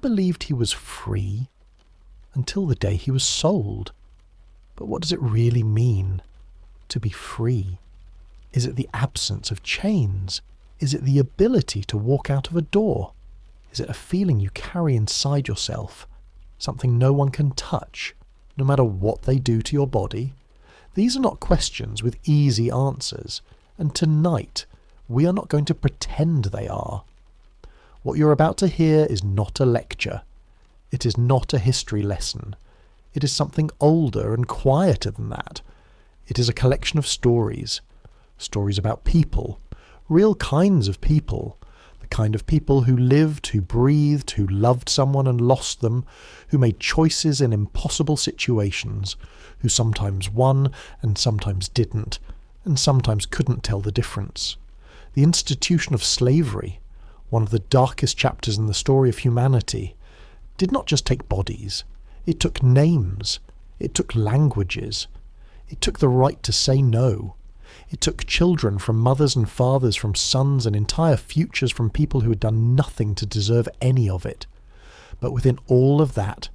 believed he was free until the day he was sold. But what does it really mean to be free? Is it the absence of chains? Is it the ability to walk out of a door? Is it a feeling you carry inside yourself, something no one can touch, no matter what they do to your body? These are not questions with easy answers, and tonight we are not going to pretend they are. What you're about to hear is not a lecture. It is not a history lesson. It is something older and quieter than that. It is a collection of stories. Stories about people, real kinds of people, the kind of people who lived, who breathed, who loved someone and lost them, who made choices in impossible situations, who sometimes won and sometimes didn't, and sometimes couldn't tell the difference. The institution of slavery, one of the darkest chapters in the story of humanity, did not just take bodies. It took names. It took languages. It took the right to say no. It took children from mothers and fathers, from sons and entire futures from people who had done nothing to deserve any of it. But within all of that,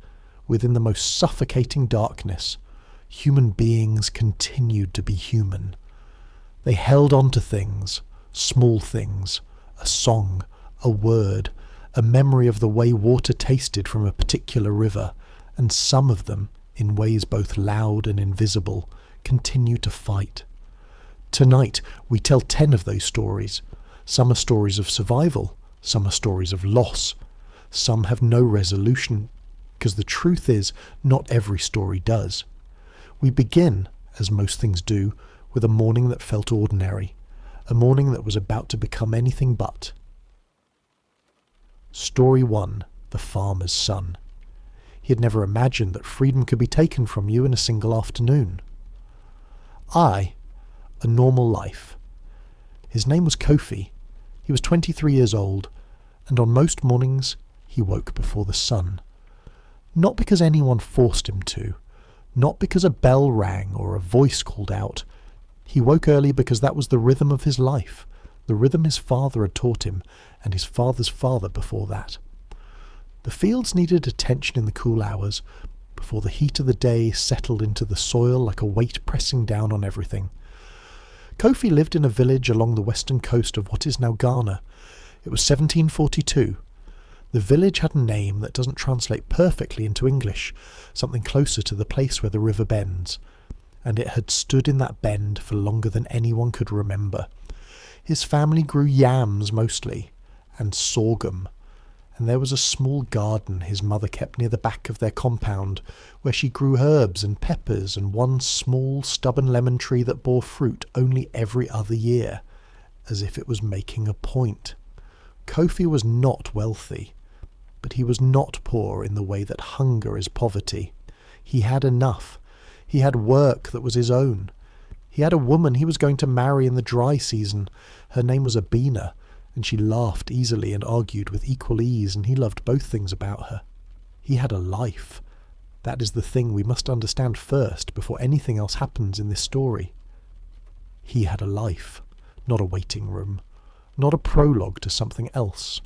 within the most suffocating darkness, human beings continued to be human. They held on to things, small things, a song, a word, a memory of the way water tasted from a particular river, and some of them, in ways both loud and invisible, continue to fight. Tonight, we tell 10 of those stories. Some are stories of survival, some are stories of loss. Some have no resolution, because the truth is, not every story does. We begin, as most things do, with a morning that felt ordinary, a morning that was about to become anything but. Story 1, The Farmer's Son. He had never imagined that freedom could be taken from you in a single afternoon. A normal life. His name was Kofi. He was 23 years old, and on most mornings he woke before the sun. Not because anyone forced him to, not because a bell rang or a voice called out. He woke early because that was the rhythm of his life, the rhythm his father had taught him, and his father's father before that. The fields needed attention in the cool hours, before the heat of the day settled into the soil like a weight pressing down on everything. Kofi lived in a village along the western coast of what is now Ghana. It was 1742. The village had a name that doesn't translate perfectly into English, something closer to the place where the river bends, and it had stood in that bend for longer than anyone could remember. His family grew yams mostly, and sorghum, and there was a small garden his mother kept near the back of their compound, where she grew herbs and peppers and one small stubborn lemon tree that bore fruit only every other year, as if it was making a point. Kofi was not wealthy, but he was not poor in the way that hunger is poverty. He had enough. He had work that was his own. He had a woman he was going to marry in the dry season. Her name was Abina, and she laughed easily and argued with equal ease, and he loved both things about her. He had a life. That is the thing we must understand first before anything else happens in this story. He had a life, not a waiting room, not a prologue to something else,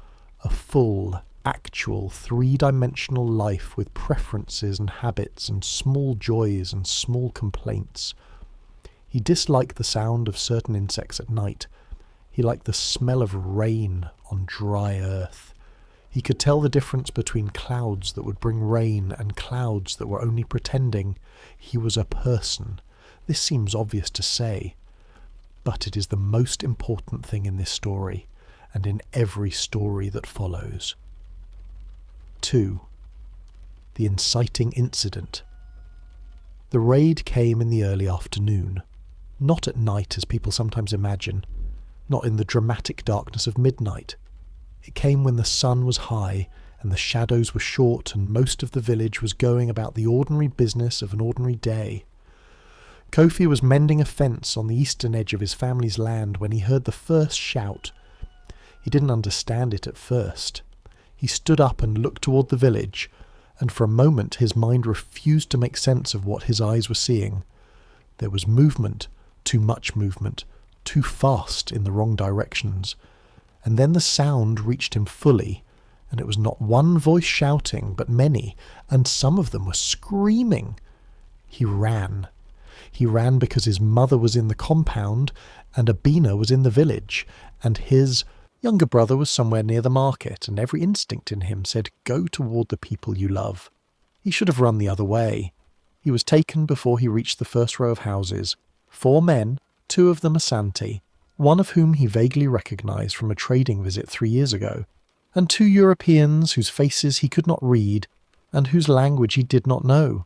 a full, actual, three-dimensional life with preferences and habits and small joys and small complaints. He disliked the sound of certain insects at night. He liked the smell of rain on dry earth. He could tell the difference between clouds that would bring rain and clouds that were only pretending. He was a person. This seems obvious to say, but it is the most important thing in this story, and in every story that follows. 2. The inciting incident. The raid came in the early afternoon, not at night as people sometimes imagine, not in the dramatic darkness of midnight. It came when the sun was high and the shadows were short and most of the village was going about the ordinary business of an ordinary day. Kofi was mending a fence on the eastern edge of his family's land when he heard the first shout. He didn't understand it at first. He stood up and looked toward the village, and for a moment his mind refused to make sense of what his eyes were seeing. There was movement, too much movement, too fast in the wrong directions, and then the sound reached him fully, and it was not one voice shouting, but many, and some of them were screaming. He ran. He ran because his mother was in the compound, and Abina was in the village, and his younger brother was somewhere near the market, and every instinct in him said, "Go toward the people you love." He should have run the other way. He was taken before he reached the first row of houses. 4 men, 2 of them Asante, one of whom he vaguely recognised from a trading visit 3 years ago, and 2 Europeans whose faces he could not read, and whose language he did not know.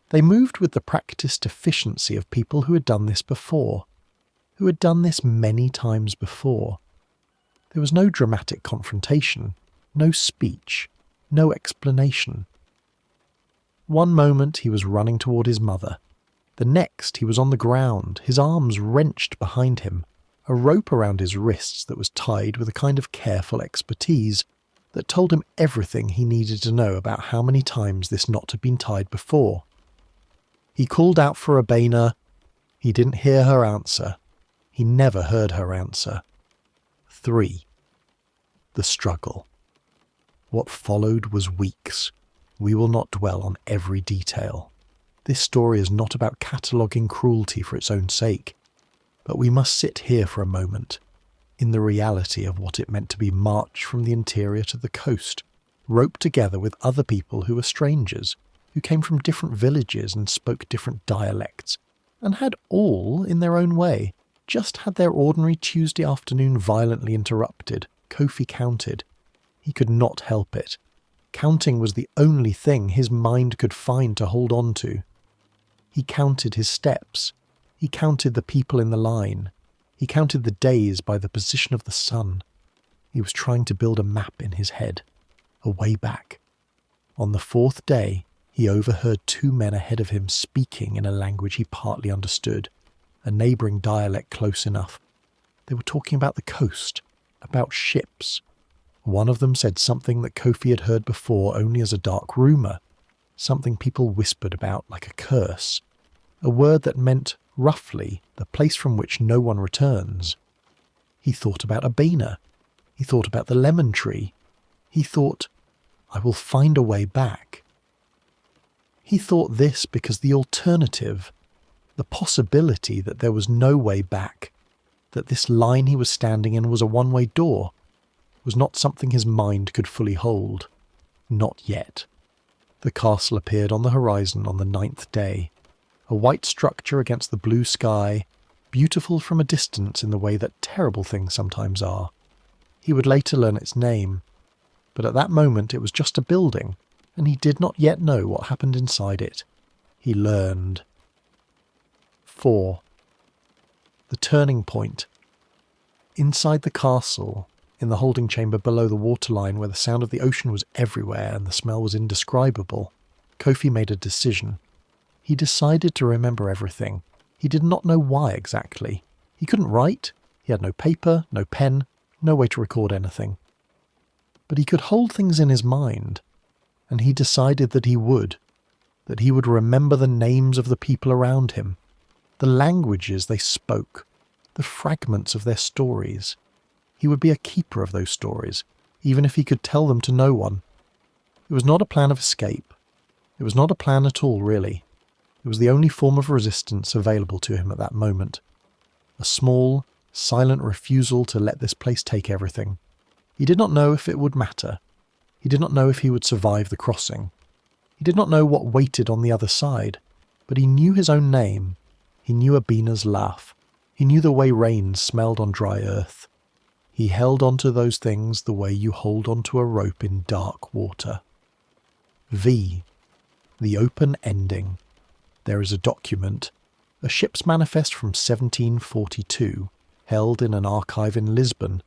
They moved with the practised efficiency of people who had done this before, who had done this many times before. There was no dramatic confrontation, no speech, no explanation. One moment he was running toward his mother. The next he was on the ground, his arms wrenched behind him, a rope around his wrists that was tied with a kind of careful expertise that told him everything he needed to know about how many times this knot had been tied before. He called out for Abena. He didn't hear her answer. He never heard her answer. 3. The struggle. What followed was weeks. We will not dwell on every detail. This story is not about cataloguing cruelty for its own sake, but we must sit here for a moment, in the reality of what it meant to be marched from the interior to the coast, roped together with other people who were strangers, who came from different villages and spoke different dialects, and had all, in their own way, just had their ordinary Tuesday afternoon violently interrupted. Kofi counted. He could not help it. Counting was the only thing his mind could find to hold on to. He counted his steps. He counted the people in the line. He counted the days by the position of the sun. He was trying to build a map in his head, a way back. On the 4th day, he overheard 2 men ahead of him speaking in a language he partly understood, a neighbouring dialect close enough. They were talking about the coast, about ships. One of them said something that Kofi had heard before only as a dark rumour, something people whispered about like a curse, a word that meant, roughly, the place from which no one returns. He thought about Abena. He thought about the lemon tree. He thought, I will find a way back. He thought this because the alternative, the possibility that there was no way back, that this line he was standing in was a one-way door, was not something his mind could fully hold. Not yet. The castle appeared on the horizon on the 9th day, a white structure against the blue sky, beautiful from a distance in the way that terrible things sometimes are. He would later learn its name, but at that moment it was just a building, and he did not yet know what happened inside it. He learned. 4. The turning point. Inside the castle, in the holding chamber below the waterline where the sound of the ocean was everywhere and the smell was indescribable, Kofi made a decision. He decided to remember everything. He did not know why exactly. He couldn't write. He had no paper, no pen, no way to record anything. But he could hold things in his mind, and he decided that he would remember the names of the people around him, the languages they spoke, the fragments of their stories. He would be a keeper of those stories, even if he could tell them to no one. It was not a plan of escape. It was not a plan at all, really. It was the only form of resistance available to him at that moment. A small, silent refusal to let this place take everything. He did not know if it would matter. He did not know if he would survive the crossing. He did not know what waited on the other side, but he knew his own name. He knew Abina's laugh. He knew the way rain smelled on dry earth. He held on to those things the way you hold onto a rope in dark water. V. The open ending. There is a document, a ship's manifest from 1742, held in an archive in Lisbon,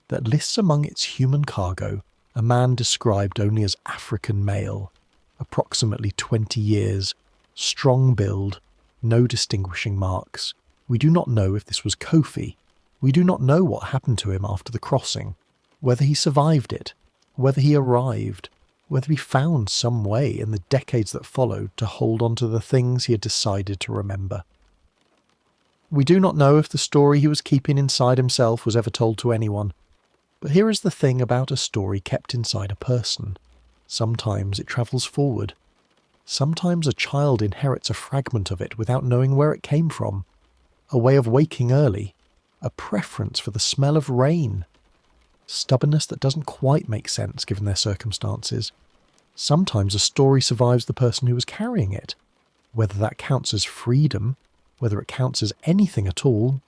that lists among its human cargo a man described only as African male, approximately 20 years, strong build, no distinguishing marks. We do not know if this was Kofi. We do not know what happened to him after the crossing, whether he survived it, whether he arrived, whether he found some way in the decades that followed to hold on to the things he had decided to remember. We do not know if the story he was keeping inside himself was ever told to anyone. But here is the thing about a story kept inside a person. Sometimes it travels forward. Sometimes a child inherits a fragment of it without knowing where it came from. A way of waking early. A preference for the smell of rain. Stubbornness that doesn't quite make sense given their circumstances. Sometimes a story survives the person who was carrying it. Whether that counts as freedom, whether it counts as anything at all,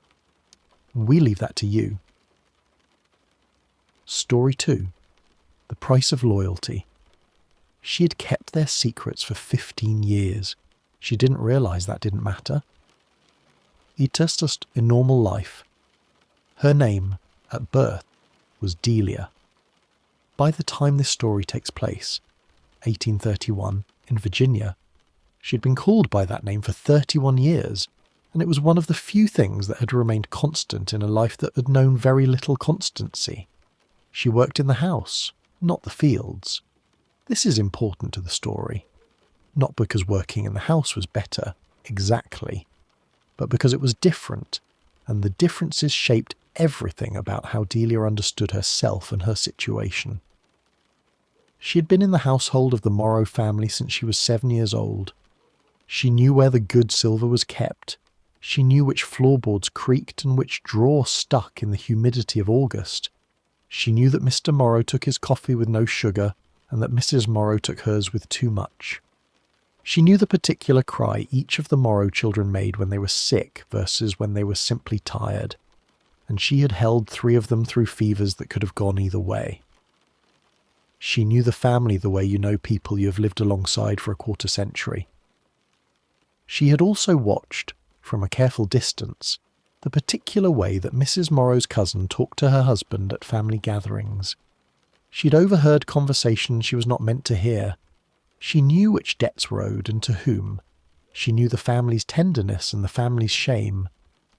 we leave that to you. Story 2. The Price of Loyalty. She had kept their secrets for 15 years. She didn't realise that didn't matter. Just in normal life. Her name, at birth, was Delia. By the time this story takes place, 1831, in Virginia, she'd been called by that name for 31 years, and it was one of the few things that had remained constant in a life that had known very little constancy. She worked in the house, not the fields. This is important to the story. Not because working in the house was better, exactly, but because it was different, and the differences shaped everything about how Delia understood herself and her situation. She had been in the household of the Morrow family since she was 7 years old. She knew where the good silver was kept. She knew which floorboards creaked and which drawer stuck in the humidity of August. She knew that Mr. Morrow took his coffee with no sugar and that Mrs. Morrow took hers with too much. She knew the particular cry each of the Morrow children made when they were sick versus when they were simply tired, and she had held 3 of them through fevers that could have gone either way. She knew the family the way you know people you have lived alongside for a quarter century. She had also watched, from a careful distance, the particular way that Mrs. Morrow's cousin talked to her husband at family gatherings. She'd overheard conversations she was not meant to hear. She knew which debts were owed and to whom. She knew the family's tenderness and the family's shame.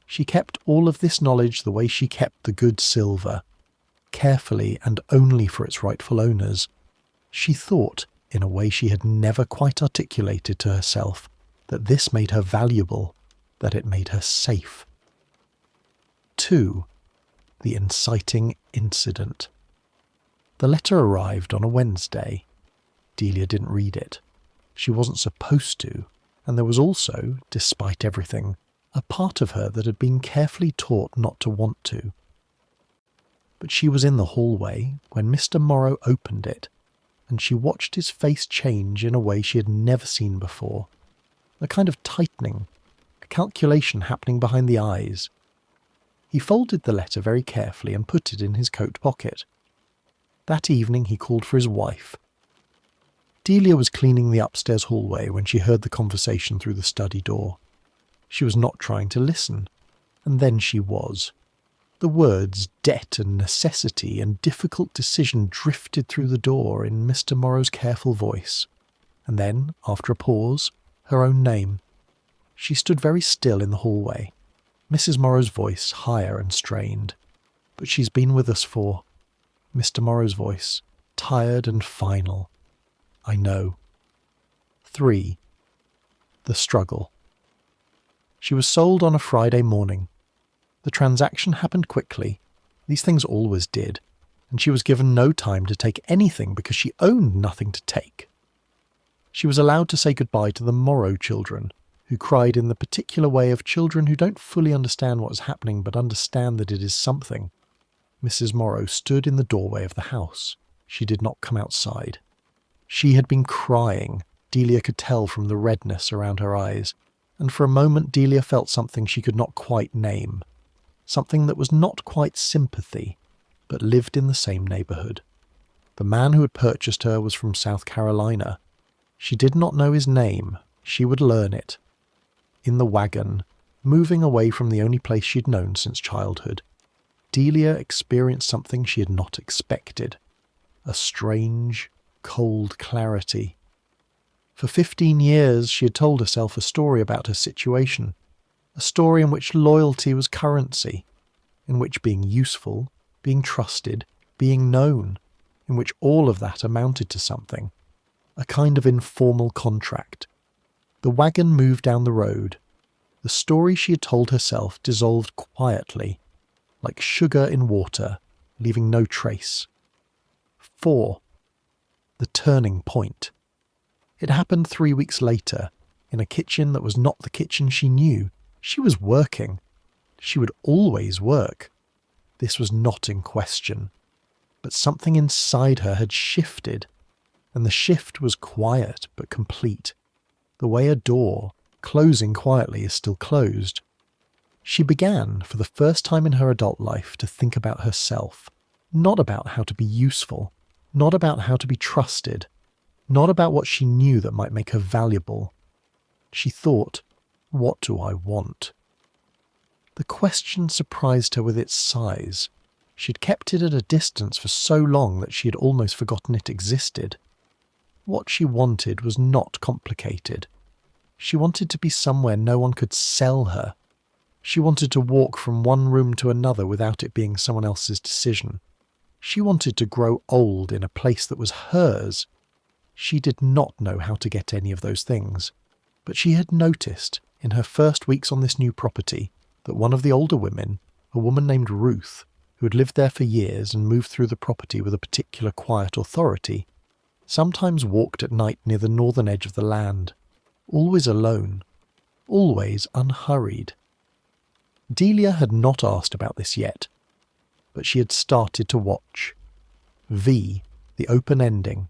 She kept all of this knowledge the way she kept the good silver, carefully and only for its rightful owners. She thought, in a way she had never quite articulated to herself, that this made her valuable, that it made her safe. 2. The inciting incident. The letter arrived on a Wednesday. Delia didn't read it. She wasn't supposed to, and there was also, despite everything, a part of her that had been carefully taught not to want to. But she was in the hallway when Mr. Morrow opened it, and she watched his face change in a way she had never seen before. A kind of tightening, a calculation happening behind the eyes. He folded the letter very carefully and put it in his coat pocket. That evening he called for his wife. Delia was cleaning the upstairs hallway when she heard the conversation through the study door. She was not trying to listen, and then she was. The words debt and necessity and difficult decision drifted through the door in Mr. Morrow's careful voice, and then, after a pause, her own name. She stood very still in the hallway, Mrs. Morrow's voice higher and strained. But she's been with us for... Mr. Morrow's voice, tired and final. I know. 3. The struggle. She was sold on a Friday morning. The transaction happened quickly. These things always did, and she was given no time to take anything because she owned nothing to take. She was allowed to say goodbye to the Morrow children, who cried in the particular way of children who don't fully understand what is happening but understand that it is something. Mrs. Morrow stood in the doorway of the house. She did not come outside. She had been crying, Delia could tell from the redness around her eyes, and for a moment Delia felt something she could not quite name. Something that was not quite sympathy, but lived in the same neighbourhood. The man who had purchased her was from South Carolina. She did not know his name. She would learn it. In the wagon, moving away from the only place she'd known since childhood, Delia experienced something she had not expected. A strange, cold clarity. For 15 years she had told herself a story about her situation, a story in which loyalty was currency, in which being useful, being trusted, being known, in which all of that amounted to something, a kind of informal contract. The wagon moved down the road. The story she had told herself dissolved quietly, like sugar in water, leaving no trace. 4. The turning point. It happened 3 weeks later, in a kitchen that was not the kitchen she knew. She was working. She would always work. This was not in question. But something inside her had shifted, and the shift was quiet but complete, the way a door, closing quietly, is still closed. She began, for the first time in her adult life, to think about herself, not about how to be useful, not about how to be trusted, not about what she knew that might make her valuable. She thought, what do I want? The question surprised her with its size. She'd kept it at a distance for so long that she had almost forgotten it existed. What she wanted was not complicated. She wanted to be somewhere no one could sell her. She wanted to walk from one room to another without it being someone else's decision. She wanted to grow old in a place that was hers. She did not know how to get any of those things, but she had noticed, in her first weeks on this new property, that one of the older women, a woman named Ruth, who had lived there for years and moved through the property with a particular quiet authority, sometimes walked at night near the northern edge of the land, always alone, always unhurried. Delia had not asked about this yet, but she had started to watch. V, the open ending.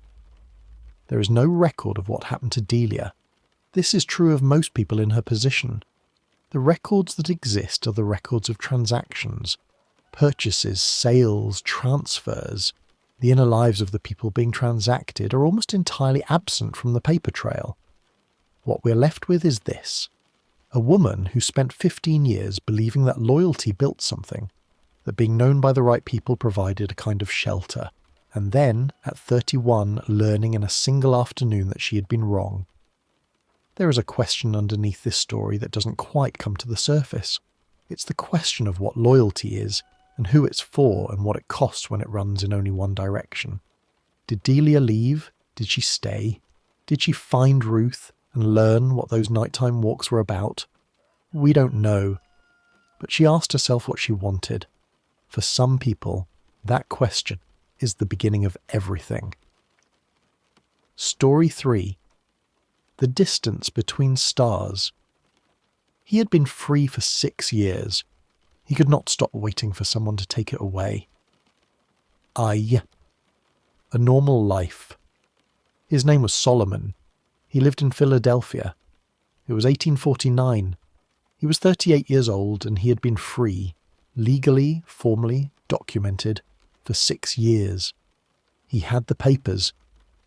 There is no record of what happened to Delia. This is true of most people in her position. The records that exist are the records of transactions, purchases, sales, transfers. The inner lives of the people being transacted are almost entirely absent from the paper trail. What we're left with is this: a woman who spent 15 years believing that loyalty built something, that being known by the right people provided a kind of shelter, and then, at 31, learning in a single afternoon that she had been wrong. There is a question underneath this story that doesn't quite come to the surface. It's the question of what loyalty is, and who it's for, and what it costs when it runs in only one direction. Did Delia leave? Did she stay? Did she find Ruth and learn what those nighttime walks were about? We don't know. But she asked herself what she wanted. For some people, that question is the beginning of everything. Story 3. The distance between stars. He had been free for 6 years. He could not stop waiting for someone to take it away. A normal life. His name was Solomon. He lived in Philadelphia. It was 1849. He was 38 years old and he had been free, legally, formally, documented, for 6 years. He had the papers.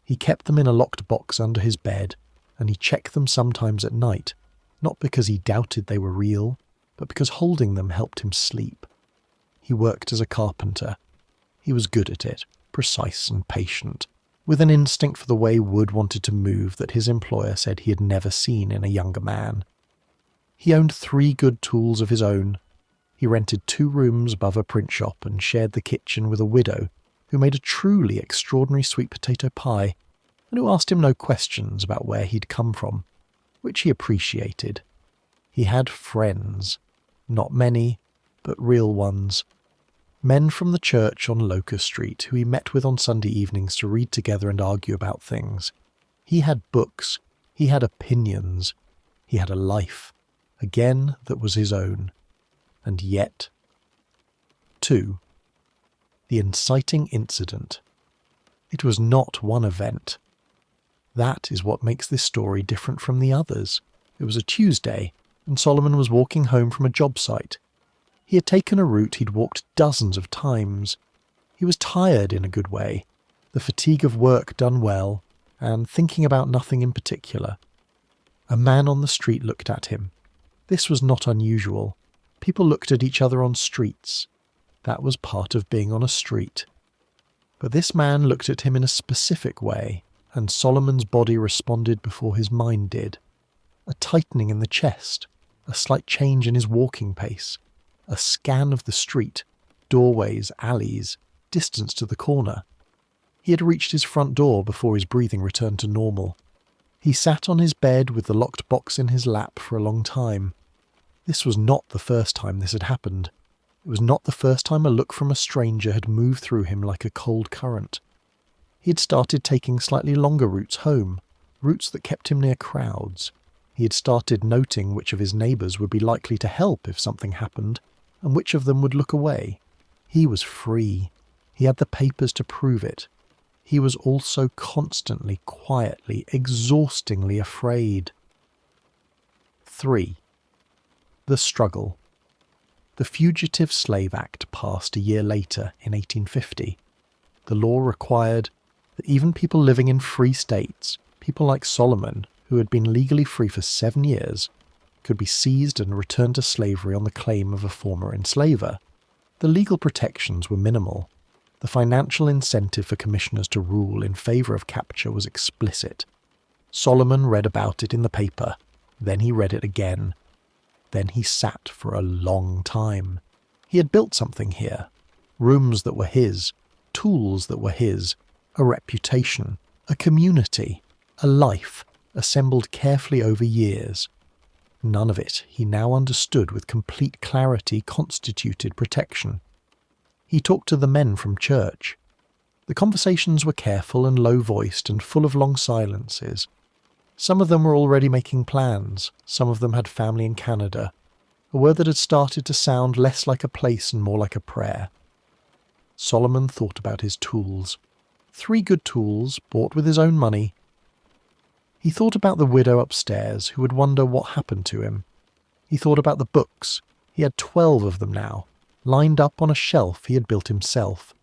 He kept them in a locked box under his bed, and he checked them sometimes at night, not because he doubted they were real, but because holding them helped him sleep. He worked as a carpenter. He was good at it, precise and patient, with an instinct for the way wood wanted to move that his employer said he had never seen in a younger man. He owned 3 good tools of his own. He rented 2 rooms above a print shop and shared the kitchen with a widow who made a truly extraordinary sweet potato pie and who asked him no questions about where he'd come from, which he appreciated. He had friends. Not many, but real ones. Men from the church on Locust Street who he met with on Sunday evenings to read together and argue about things. He had books. He had opinions. He had a life, again, that was his own. And yet. 2. The inciting incident. It was not one event. That is what makes this story different from the others. It was a Tuesday, and Solomon was walking home from a job site. He had taken a route he'd walked dozens of times. He was tired in a good way, the fatigue of work done well, and thinking about nothing in particular. A man on the street looked at him. This was not unusual. People looked at each other on streets. That was part of being on a street. But this man looked at him in a specific way, and Solomon's body responded before his mind did. A tightening in the chest, a slight change in his walking pace, a scan of the street, doorways, alleys, distance to the corner. He had reached his front door before his breathing returned to normal. He sat on his bed with the locked box in his lap for a long time. This was not the first time this had happened. It was not the first time a look from a stranger had moved through him like a cold current. He had started taking slightly longer routes home, routes that kept him near crowds. He had started noting which of his neighbours would be likely to help if something happened, and which of them would look away. He was free. He had the papers to prove it. He was also constantly, quietly, exhaustingly afraid. 3. The struggle. The Fugitive Slave Act passed a year later, in 1850. The law required that even people living in free states, people like Solomon, who had been legally free for 7 years, could be seized and returned to slavery on the claim of a former enslaver. The legal protections were minimal. The financial incentive for commissioners to rule in favour of capture was explicit. Solomon read about it in the paper. Then he read it again. Then he sat for a long time. He had built something here. Rooms that were his, tools that were his, a reputation, a community, a life, assembled carefully over years. None of it, he now understood with complete clarity, constituted protection. He talked to the men from church. The conversations were careful and low-voiced and full of long silences. Some of them were already making plans. Some of them had family in Canada, a word that had started to sound less like a place and more like a prayer. Solomon thought about his tools. 3 good tools, bought with his own money. He thought about the widow upstairs who would wonder what happened to him. He thought about the books. He had 12 of them now, lined up on a shelf he had built himself.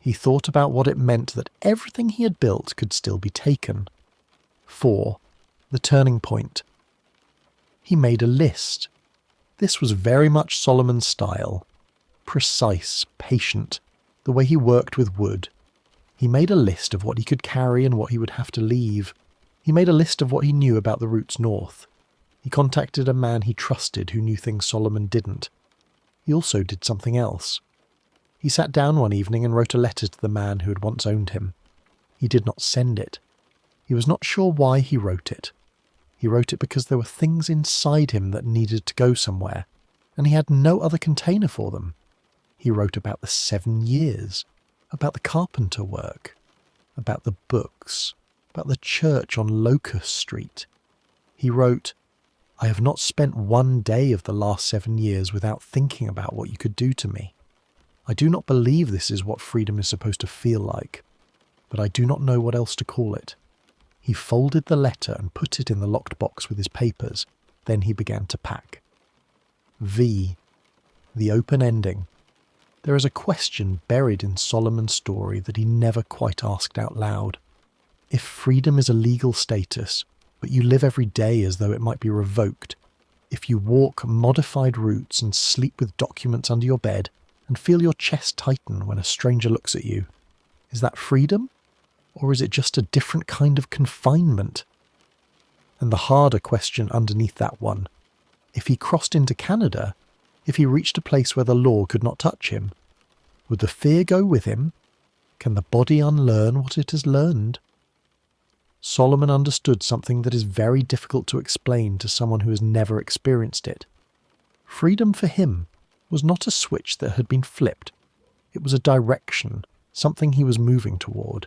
He thought about what it meant that everything he had built could still be taken. 4. The turning point. He made a list. This was very much Solomon's style. Precise, patient, the way he worked with wood. He made a list of what he could carry and what he would have to leave. He made a list of what he knew about the routes north. He contacted a man he trusted who knew things Solomon didn't. He also did something else. He sat down one evening and wrote a letter to the man who had once owned him. He did not send it. He was not sure why he wrote it. He wrote it because there were things inside him that needed to go somewhere, and he had no other container for them. He wrote about the 7 years, about the carpenter work, about the books, about the church on Locust Street. He wrote, "I have not spent one day of the last 7 years without thinking about what you could do to me. I do not believe this is what freedom is supposed to feel like, but I do not know what else to call it." He folded the letter and put it in the locked box with his papers. Then he began to pack. V. The open ending. There is a question buried in Solomon's story that he never quite asked out loud. If freedom is a legal status, but you live every day as though it might be revoked, if you walk modified routes and sleep with documents under your bed and feel your chest tighten when a stranger looks at you, is that freedom? Or is it just a different kind of confinement? And the harder question underneath that one, if he crossed into Canada, if he reached a place where the law could not touch him, would the fear go with him? Can the body unlearn what it has learned? Solomon understood something that is very difficult to explain to someone who has never experienced it. Freedom for him was not a switch that had been flipped. It was a direction, something he was moving toward.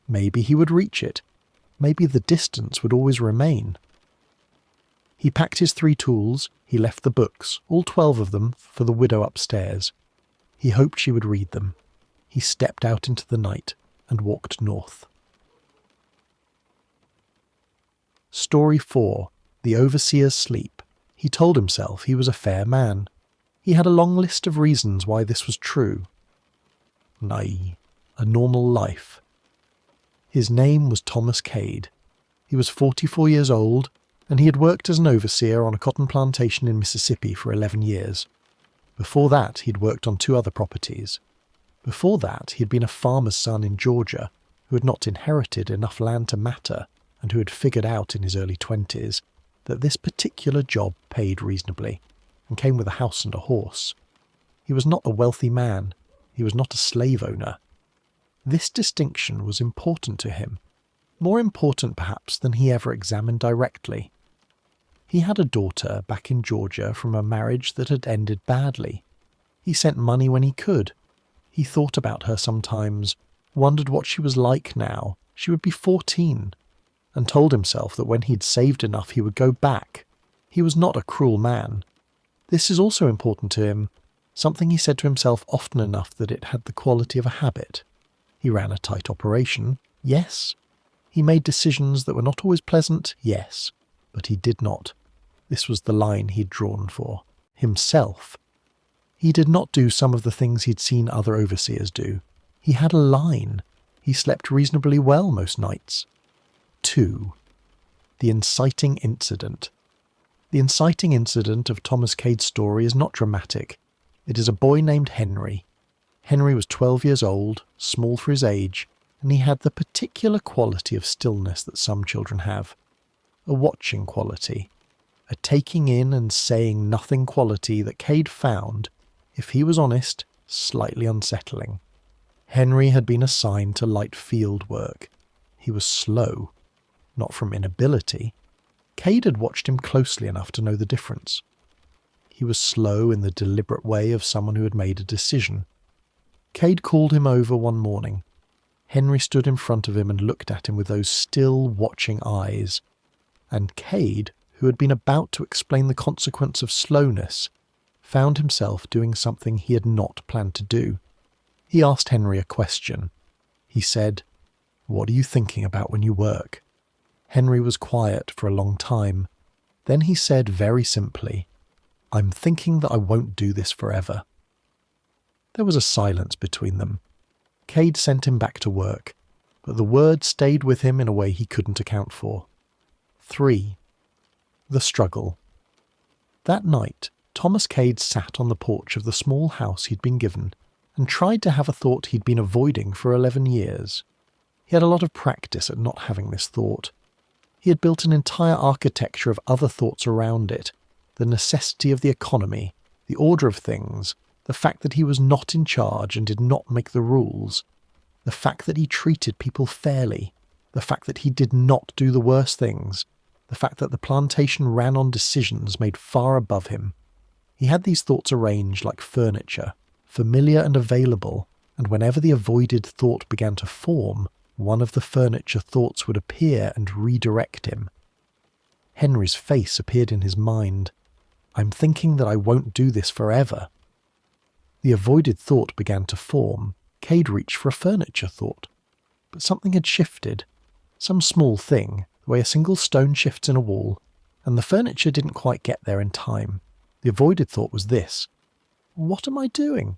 Maybe he would reach it. Maybe the distance would always remain. He packed his 3 tools. He left the books, all 12 of them, for the widow upstairs. He hoped she would read them. He stepped out into the night and walked north. Story 4. The Overseer's Sleep. He told himself he was a fair man. He had a long list of reasons why this was true. Nay, a normal life. His name was Thomas Cade. He was 44 years old, and he had worked as an overseer on a cotton plantation in Mississippi for 11 years. Before that, he'd worked on 2 other properties. Before that, he'd been a farmer's son in Georgia who had not inherited enough land to matter, and who had figured out in his early 20s that this particular job paid reasonably, and came with a house and a horse. He was not a wealthy man. He was not a slave owner. This distinction was important to him, more important perhaps than he ever examined directly. He had a daughter back in Georgia from a marriage that had ended badly. He sent money when he could. He thought about her sometimes, wondered what she was like now. She would be 14, and told himself that when he'd saved enough he would go back. He was not a cruel man. This is also important to him, something he said to himself often enough that it had the quality of a habit. He ran a tight operation, yes. He made decisions that were not always pleasant, yes, but he did not. This was the line he'd drawn for himself. He did not do some of the things he'd seen other overseers do. He had a line. He slept reasonably well most nights. 2. The inciting incident. The inciting incident of Thomas Cade's story is not dramatic. It is a boy named Henry. Henry was 12 years old, small for his age, and he had the particular quality of stillness that some children have. A watching quality. A taking in and saying nothing quality that Cade found, if he was honest, slightly unsettling. Henry had been assigned to light field work. He was slow, not from inability. Cade had watched him closely enough to know the difference. He was slow in the deliberate way of someone who had made a decision. Cade called him over one morning. Henry stood in front of him and looked at him with those still watching eyes. And Cade, who had been about to explain the consequence of slowness, found himself doing something he had not planned to do. He asked Henry a question. He said, "What are you thinking about when you work?" Henry was quiet for a long time. Then he said very simply, "I'm thinking that I won't do this forever." There was a silence between them. Cade sent him back to work, but the word stayed with him in a way he couldn't account for. 3. The struggle. That night, Thomas Cade sat on the porch of the small house he'd been given and tried to have a thought he'd been avoiding for 11 years. He had a lot of practice at not having this thought. He had built an entire architecture of other thoughts around it, the necessity of the economy, the order of things, the fact that he was not in charge and did not make the rules, the fact that he treated people fairly, the fact that he did not do the worst things, the fact that the plantation ran on decisions made far above him. He had these thoughts arranged like furniture, familiar and available, and whenever the avoided thought began to form, one of the furniture thoughts would appear and redirect him. Henry's face appeared in his mind. "I'm thinking that I won't do this forever." The avoided thought began to form. Cade reached for a furniture thought. But something had shifted. Some small thing, the way a single stone shifts in a wall, and the furniture didn't quite get there in time. The avoided thought was this: "What am I doing?"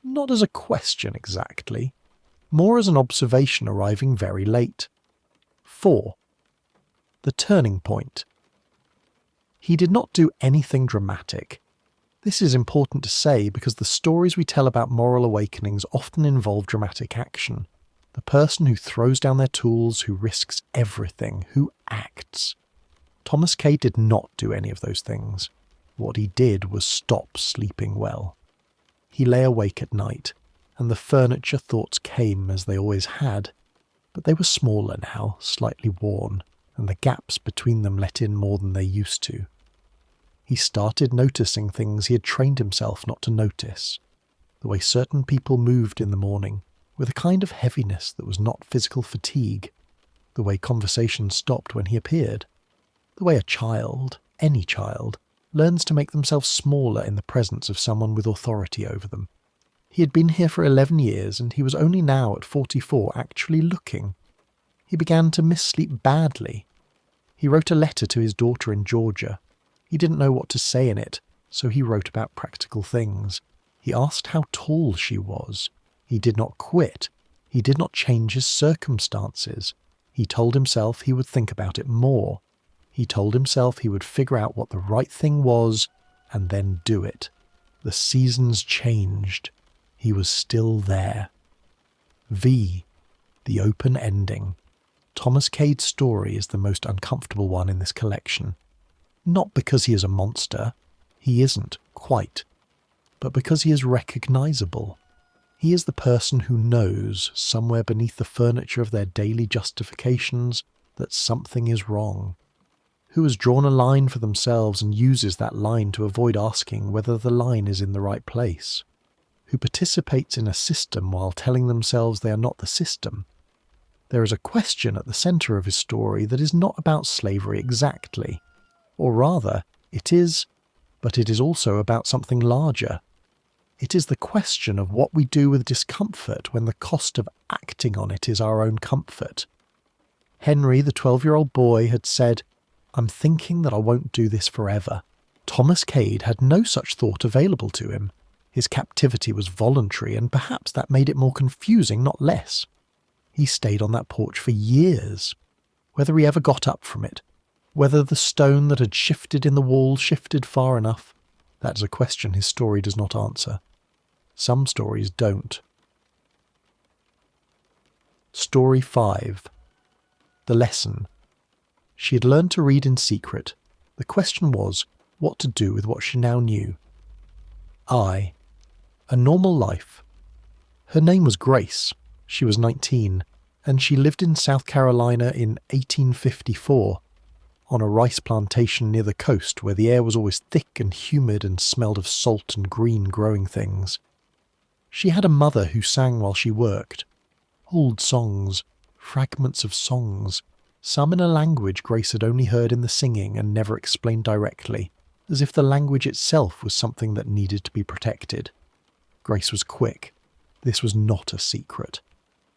Not as a question exactly, more as an observation arriving very late. 4. The turning point. He did not do anything dramatic. This is important to say because the stories we tell about moral awakenings often involve dramatic action. The person who throws down their tools, who risks everything, who acts. Thomas Cade did not do any of those things. What he did was stop sleeping well. He lay awake at night, and the furniture thoughts came as they always had, but they were smaller now, slightly worn, and the gaps between them let in more than they used to. He started noticing things he had trained himself not to notice. The way certain people moved in the morning, with a kind of heaviness that was not physical fatigue. The way conversation stopped when he appeared. The way a child, any child, learns to make themselves smaller in the presence of someone with authority over them. He had been here for 11 years, and he was only now at 44 actually looking. He began to miss sleep badly. He wrote a letter to his daughter in Georgia. He didn't know what to say in it, so he wrote about practical things. He asked how tall she was. He did not quit. He did not change his circumstances. He told himself he would think about it more. He told himself he would figure out what the right thing was and then do it. The seasons changed. He was still there. V. The open ending. Thomas Cade's story is the most uncomfortable one in this collection. Not because he is a monster. He isn't, quite. But because he is recognizable. He is the person who knows, somewhere beneath the furniture of their daily justifications, that something is wrong. Who has drawn a line for themselves and uses that line to avoid asking whether the line is in the right place. who participates in a system while telling themselves they are not the system. There is a question at the centre of his story that is not about slavery exactly, or rather, it is, but it is also about something larger. It is the question of what we do with discomfort when the cost of acting on it is our own comfort. Henry, the 12-year-old boy, had said, "I'm thinking that I won't do this forever." Thomas Cade had no such thought available to him. His captivity was voluntary, and perhaps that made it more confusing, not less. He stayed on that porch for years. Whether he ever got up from it, whether the stone that had shifted in the wall shifted far enough, that is a question his story does not answer. Some stories don't. Story 5. The lesson. She had learned to read in secret. The question was, what to do with what she now knew. A normal life. Her name was Grace. She was 19, and she lived in South Carolina in 1854, on a rice plantation near the coast where the air was always thick and humid and smelled of salt and green growing things. She had a mother who sang while she worked. Old songs, fragments of songs, some in a language Grace had only heard in the singing and never explained directly, as if the language itself was something that needed to be protected. Grace was quick. This was not a secret.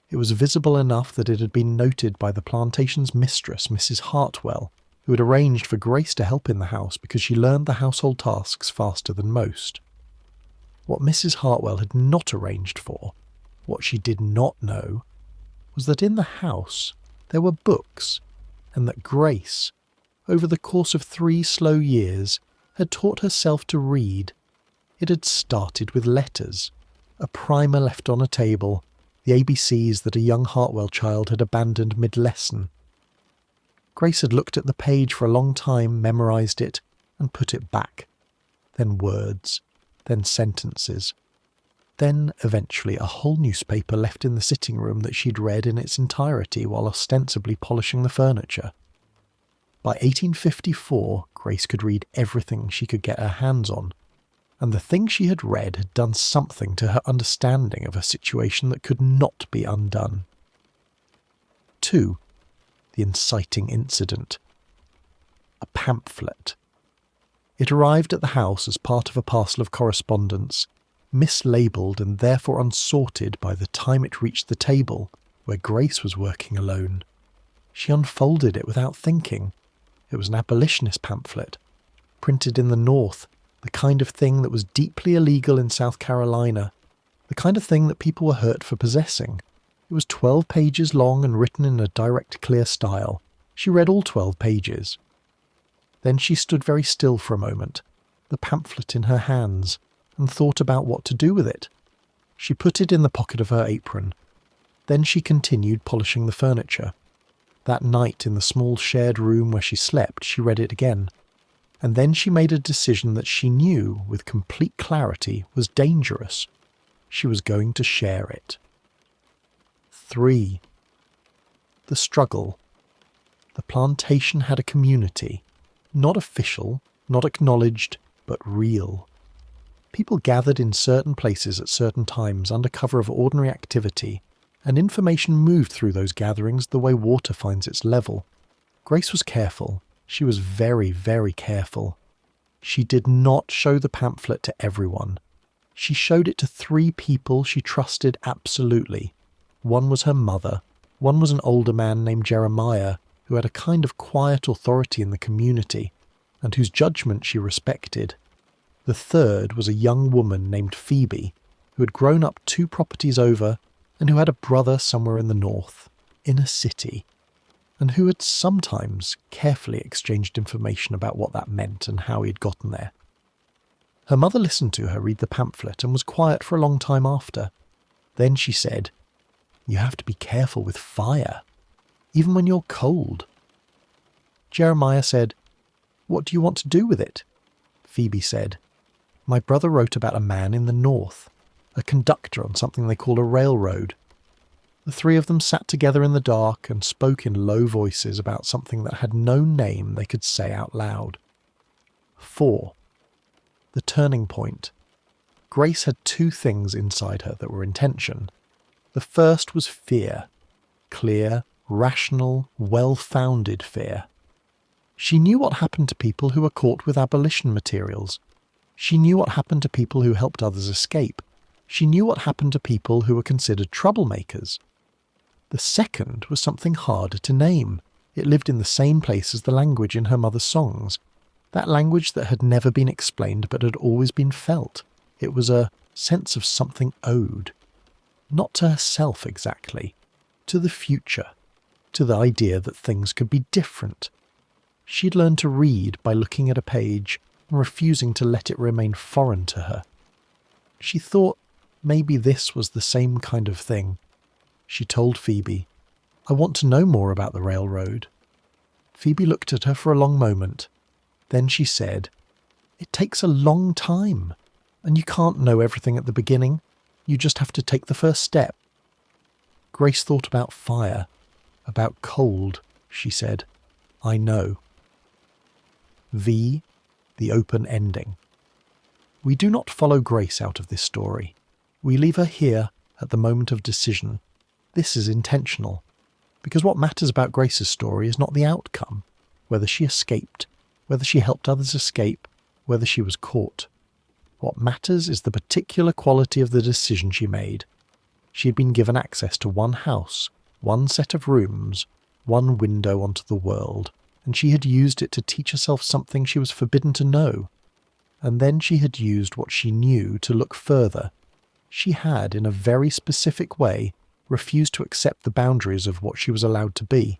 It was visible enough that it had been noted by the plantation's mistress, Mrs. Hartwell, who had arranged for Grace to help in the house because she learned the household tasks faster than most. What Mrs. Hartwell had not arranged for, what she did not know, was that in the house there were books, and that Grace, over the course of 3 slow years, had taught herself to read. It had started with letters, a primer left on a table, the ABCs that a young Hartwell child had abandoned mid-lesson. Grace had looked at the page for a long time, memorised it, and put it back. Then words, then sentences. Then, eventually, a whole newspaper left in the sitting room that she'd read in its entirety while ostensibly polishing the furniture. By 1854, Grace could read everything she could get her hands on, and the thing she had read had done something to her understanding of a situation that could not be undone. 2. The inciting incident. A pamphlet. It arrived at the house as part of a parcel of correspondence, mislabelled and therefore unsorted by the time it reached the table where Grace was working alone. She unfolded it without thinking. It was an abolitionist pamphlet, printed in the North, the kind of thing that was deeply illegal in South Carolina, the kind of thing that people were hurt for possessing. It was 12 pages long and written in a direct, clear style. She read all 12 pages. Then she stood very still for a moment, the pamphlet in her hands, and thought about what to do with it. She put it in the pocket of her apron. Then she continued polishing the furniture. That night in the small shared room where she slept, she read it again. And then she made a decision that she knew, with complete clarity, was dangerous. She was going to share it. 3. The struggle. The plantation had a community. Not official, not acknowledged, but real. People gathered in certain places at certain times under cover of ordinary activity, and information moved through those gatherings the way water finds its level. Grace was careful. She was very, very careful. She did not show the pamphlet to everyone. She showed it to 3 people she trusted absolutely. One was her mother. One was an older man named Jeremiah, who had a kind of quiet authority in the community, and whose judgment she respected. The third was a young woman named Phoebe, who had grown up 2 properties over, and who had a brother somewhere in the north, in a city, and who had sometimes carefully exchanged information about what that meant and how he had gotten there. Her mother listened to her read the pamphlet and was quiet for a long time after. Then she said, "You have to be careful with fire, even when you're cold." Jeremiah said, "What do you want to do with it?" Phoebe said, "My brother wrote about a man in the north, a conductor on something they called a railroad." The 3 of them sat together in the dark and spoke in low voices about something that had no name they could say out loud. 4. The turning point. Grace had two things inside her that were in tension. The first was fear. Clear, rational, well-founded fear. She knew what happened to people who were caught with abolition materials. She knew what happened to people who helped others escape. She knew what happened to people who were considered troublemakers. The second was something harder to name. It lived in the same place as the language in her mother's songs. That language that had never been explained but had always been felt. It was a sense of something owed. Not to herself exactly. To the future. To the idea that things could be different. She'd learned to read by looking at a page and refusing to let it remain foreign to her. She thought maybe this was the same kind of thing. She told Phoebe, "I want to know more about the railroad." Phoebe looked at her for a long moment. Then she said, "It takes a long time, and you can't know everything at the beginning. You just have to take the first step." Grace thought about fire, about cold, she said. "I know." V. The open ending. We do not follow Grace out of this story. We leave her here at the moment of decision. This is intentional, because what matters about Grace's story is not the outcome, whether she escaped, whether she helped others escape, whether she was caught. What matters is the particular quality of the decision she made. She had been given access to one house, one set of rooms, one window onto the world, and she had used it to teach herself something she was forbidden to know. And then she had used what she knew to look further. She had, in a very specific way, refused to accept the boundaries of what she was allowed to be.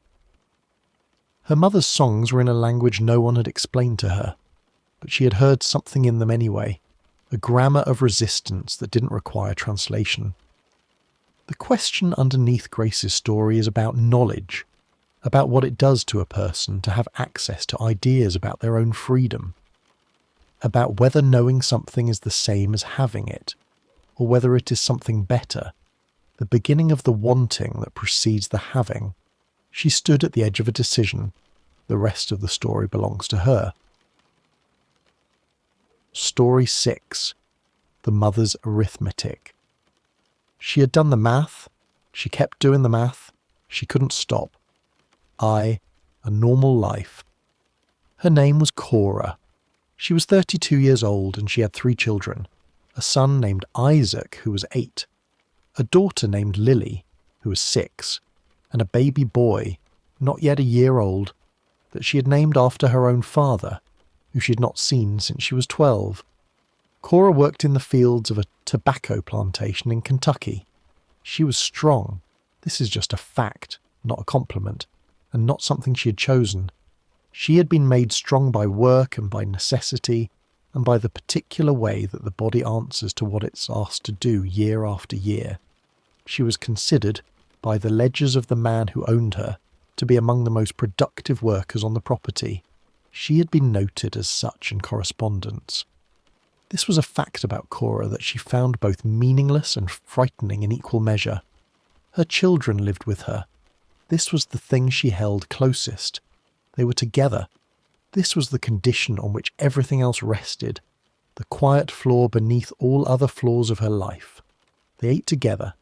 Her mother's songs were in a language no one had explained to her, but she had heard something in them anyway, a grammar of resistance that didn't require translation. The question underneath Grace's story is about knowledge, about what it does to a person to have access to ideas about their own freedom, about whether knowing something is the same as having it, or whether it is something better, the beginning of the wanting that precedes the having. She stood at the edge of a decision. The rest of the story belongs to her. Story 6. The Mother's Arithmetic. She had done the math. She kept doing the math. She couldn't stop. A normal life. Her name was Cora. She was 32 years old and she had 3 children. A son named Isaac, who was 8. A daughter named Lily, who was 6. And a baby boy, not yet a year old, that she had named after her own father, who she had not seen since she was 12. Cora worked in the fields of a tobacco plantation in Kentucky. She was strong. This is just a fact, not a compliment, and not something she had chosen. She had been made strong by work and by necessity, and by the particular way that the body answers to what it's asked to do year after year. She was considered, by the ledgers of the man who owned her, to be among the most productive workers on the property. She had been noted as such in correspondence. This was a fact about Cora that she found both meaningless and frightening in equal measure. Her children lived with her. This was the thing she held closest. They were together. This was the condition on which everything else rested, the quiet floor beneath all other floors of her life. They ate together.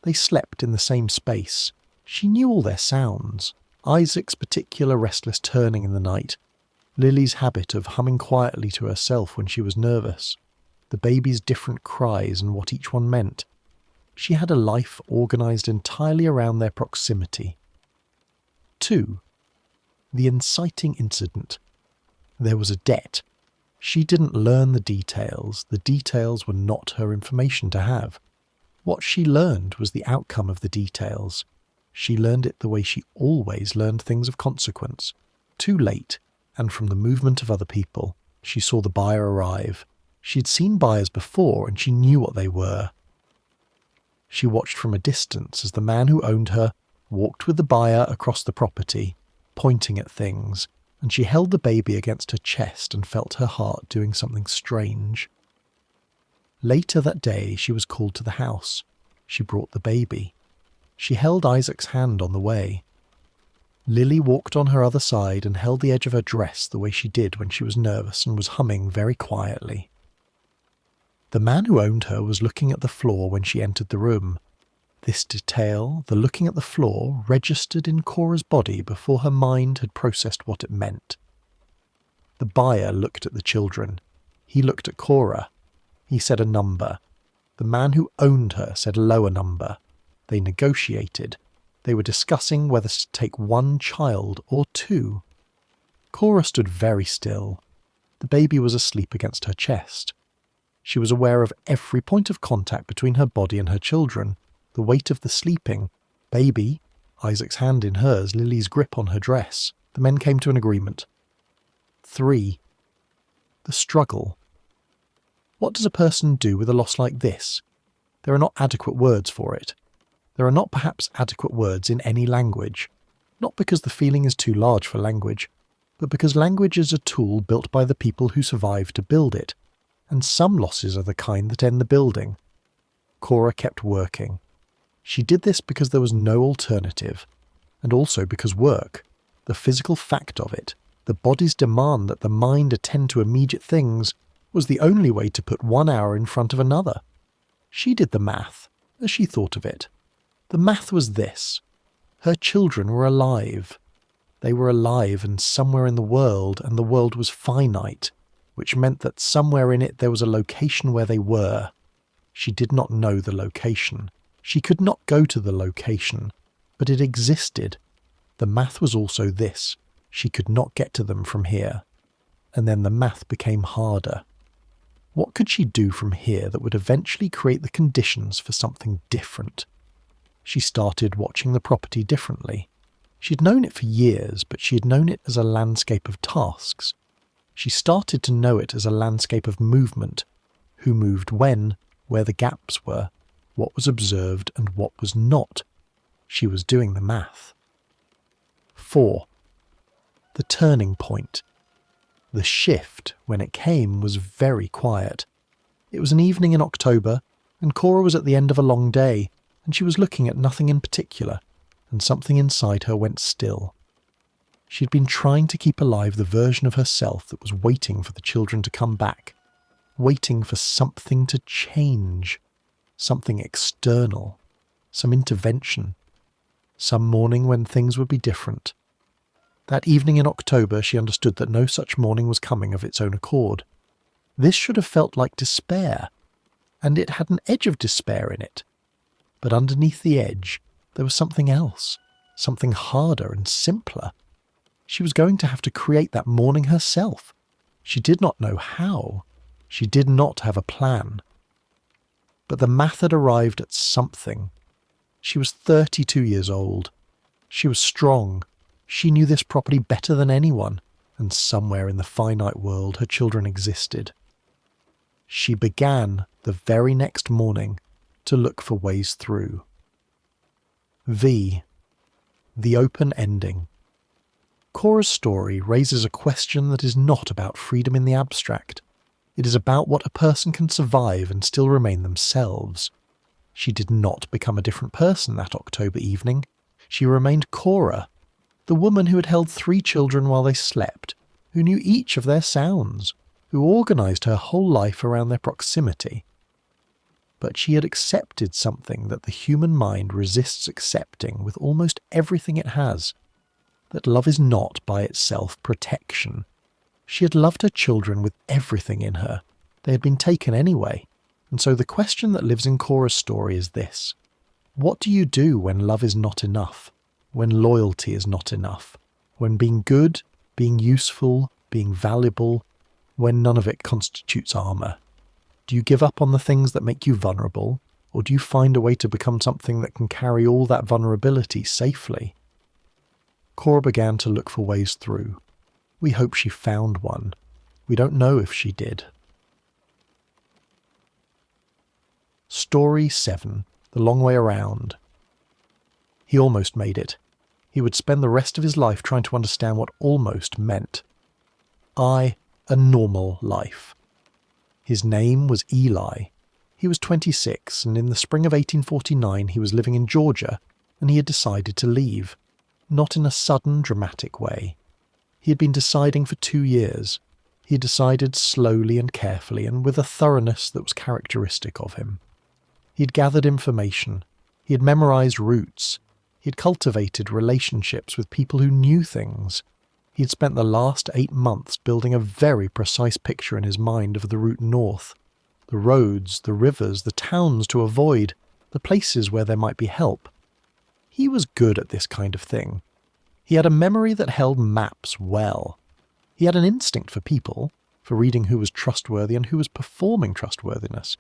They slept in the same space. She knew all their sounds. Isaac's particular restless turning in the night. Lily's habit of humming quietly to herself when she was nervous. The baby's different cries and what each one meant. She had a life organised entirely around their proximity. 2. The inciting incident. There was a debt. She didn't learn the details. The details were not her information to have. What she learned was the outcome of the details. She learned it the way she always learned things of consequence. Too late, and from the movement of other people, she saw the buyer arrive. She had seen buyers before, and she knew what they were. She watched from a distance as the man who owned her walked with the buyer across the property, pointing at things, and she held the baby against her chest and felt her heart doing something strange. Later that day, she was called to the house. She brought the baby. She held Isaac's hand on the way. Lily walked on her other side and held the edge of her dress the way she did when she was nervous and was humming very quietly. The man who owned her was looking at the floor when she entered the room. This detail, the looking at the floor, registered in Cora's body before her mind had processed what it meant. The buyer looked at the children. He looked at Cora. He said a number. The man who owned her said a lower number. They negotiated. They were discussing whether to take one child or two. Cora stood very still. The baby was asleep against her chest. She was aware of every point of contact between her body and her children, the weight of the sleeping, baby, Isaac's hand in hers, Lily's grip on her dress. The men came to an agreement. 3. The struggle. What does a person do with a loss like this? There are not adequate words for it. There are not perhaps adequate words in any language, not because the feeling is too large for language, but because language is a tool built by the people who survived to build it, and some losses are the kind that end the building. Cora kept working. She did this because there was no alternative, and also because work, the physical fact of it, the body's demand that the mind attend to immediate things, was the only way to put 1 hour in front of another. She did the math, as she thought of it. The math was this. Her children were alive. They were alive and somewhere in the world, and the world was finite, which meant that somewhere in it there was a location where they were. She did not know the location. She could not go to the location, but it existed. The math was also this. She could not get to them from here. And then the math became harder. What could she do from here that would eventually create the conditions for something different? She started watching the property differently. She'd known it for years, but she had known it as a landscape of tasks. She started to know it as a landscape of movement. Who moved when, where the gaps were, what was observed and what was not. She was doing the math. 4. The turning point. The shift, when it came, was very quiet. It was an evening in October, and Cora was at the end of a long day, and she was looking at nothing in particular, and something inside her went still. She'd been trying to keep alive the version of herself that was waiting for the children to come back, waiting for something to change, something external, some intervention, some morning when things would be different. That evening in October she understood that no such morning was coming of its own accord. This should have felt like despair, and it had an edge of despair in it. But underneath the edge there was something else, something harder and simpler. She was going to have to create that morning herself. She did not know how. She did not have a plan. But the math had arrived at something. She was 32 years old. She was strong. She knew this property better than anyone, and somewhere in the finite world her children existed. She began, the very next morning, to look for ways through. V. The open ending. Cora's story raises a question that is not about freedom in the abstract. It is about what a person can survive and still remain themselves. She did not become a different person that October evening. She remained Cora, the woman who had held 3 children while they slept, who knew each of their sounds, who organised her whole life around their proximity. But she had accepted something that the human mind resists accepting with almost everything it has, that love is not by itself protection. She had loved her children with everything in her. They had been taken anyway, and so the question that lives in Cora's story is this. What do you do when love is not enough? When loyalty is not enough? When being good, being useful, being valuable, when none of it constitutes armour? Do you give up on the things that make you vulnerable, or do you find a way to become something that can carry all that vulnerability safely? Cora began to look for ways through. We hope she found one. We don't know if she did. Story 7. The Long Way Around. He almost made it. He would spend the rest of his life trying to understand what almost meant. A normal life. His name was Eli. He was 26, and in the spring of 1849 he was living in Georgia, and he had decided to leave. Not in a sudden, dramatic way. He had been deciding for 2 years. He decided slowly and carefully and with a thoroughness that was characteristic of him. He'd gathered information. He had memorized routes. He had cultivated relationships with people who knew things. He had spent the last 8 months building a very precise picture in his mind of the route north. The roads, the rivers, the towns to avoid, the places where there might be help. He was good at this kind of thing. He had a memory that held maps well. He had an instinct for people, for reading who was trustworthy and who was performing trustworthiness,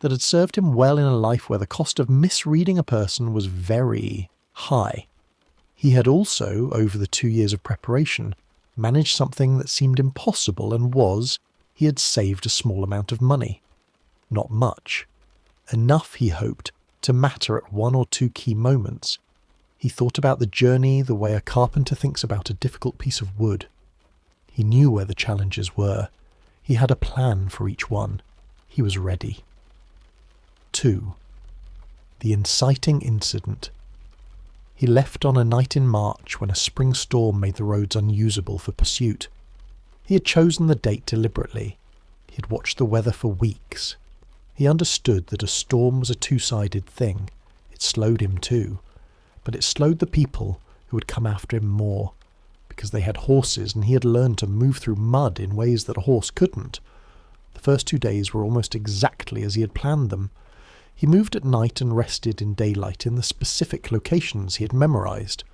that had served him well in a life where the cost of misreading a person was very high. He had also, over the 2 years of preparation, managed something that seemed impossible and he had saved a small amount of money. Not much. Enough, he hoped, to matter at 1 or 2 key moments. He thought about the journey the way a carpenter thinks about a difficult piece of wood. He knew where the challenges were. He had a plan for each one. He was ready. 2. The inciting incident. He left on a night in March when a spring storm made the roads unusable for pursuit. He had chosen the date deliberately. He had watched the weather for weeks. He understood that a storm was a two-sided thing. It slowed him too, but it slowed the people who would come after him more, because they had horses and he had learned to move through mud in ways that a horse couldn't. The first 2 days were almost exactly as he had planned them. He moved at night and rested in daylight in the specific locations he had memorized.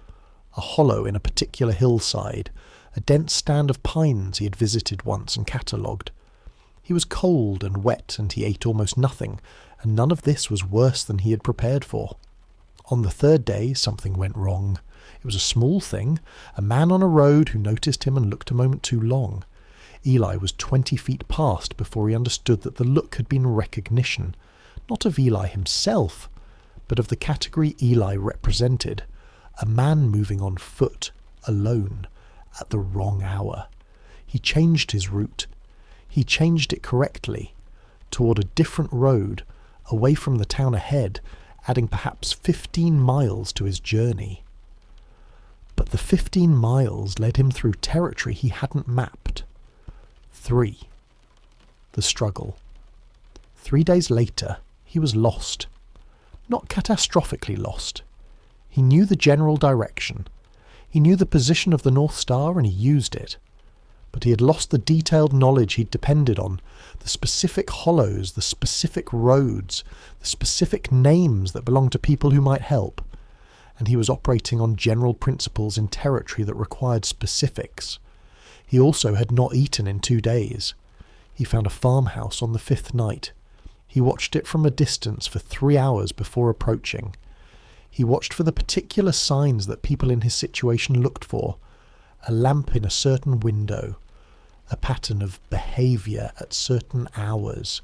A hollow in a particular hillside, a dense stand of pines he had visited once and catalogued. He was cold and wet and he ate almost nothing, and none of this was worse than he had prepared for. On the 3rd day, something went wrong. It was a small thing, a man on a road who noticed him and looked a moment too long. Eli was 20 feet past before he understood that the look had been recognition, not of Eli himself, but of the category Eli represented, a man moving on foot, alone, at the wrong hour. He changed his route. He changed it correctly, toward a different road, away from the town ahead, adding perhaps 15 miles to his journey. But the 15 miles led him through territory he hadn't mapped. 3. The struggle. 3 days later, he was lost. Not catastrophically lost. He knew the general direction. He knew the position of the North Star and he used it. But he had lost the detailed knowledge he'd depended on, the specific hollows, the specific roads, the specific names that belonged to people who might help. And he was operating on general principles in territory that required specifics. He also had not eaten in 2 days. He found a farmhouse on the 5th night. He watched it from a distance for 3 hours before approaching. He watched for the particular signs that people in his situation looked for. A lamp in a certain window, a pattern of behaviour at certain hours,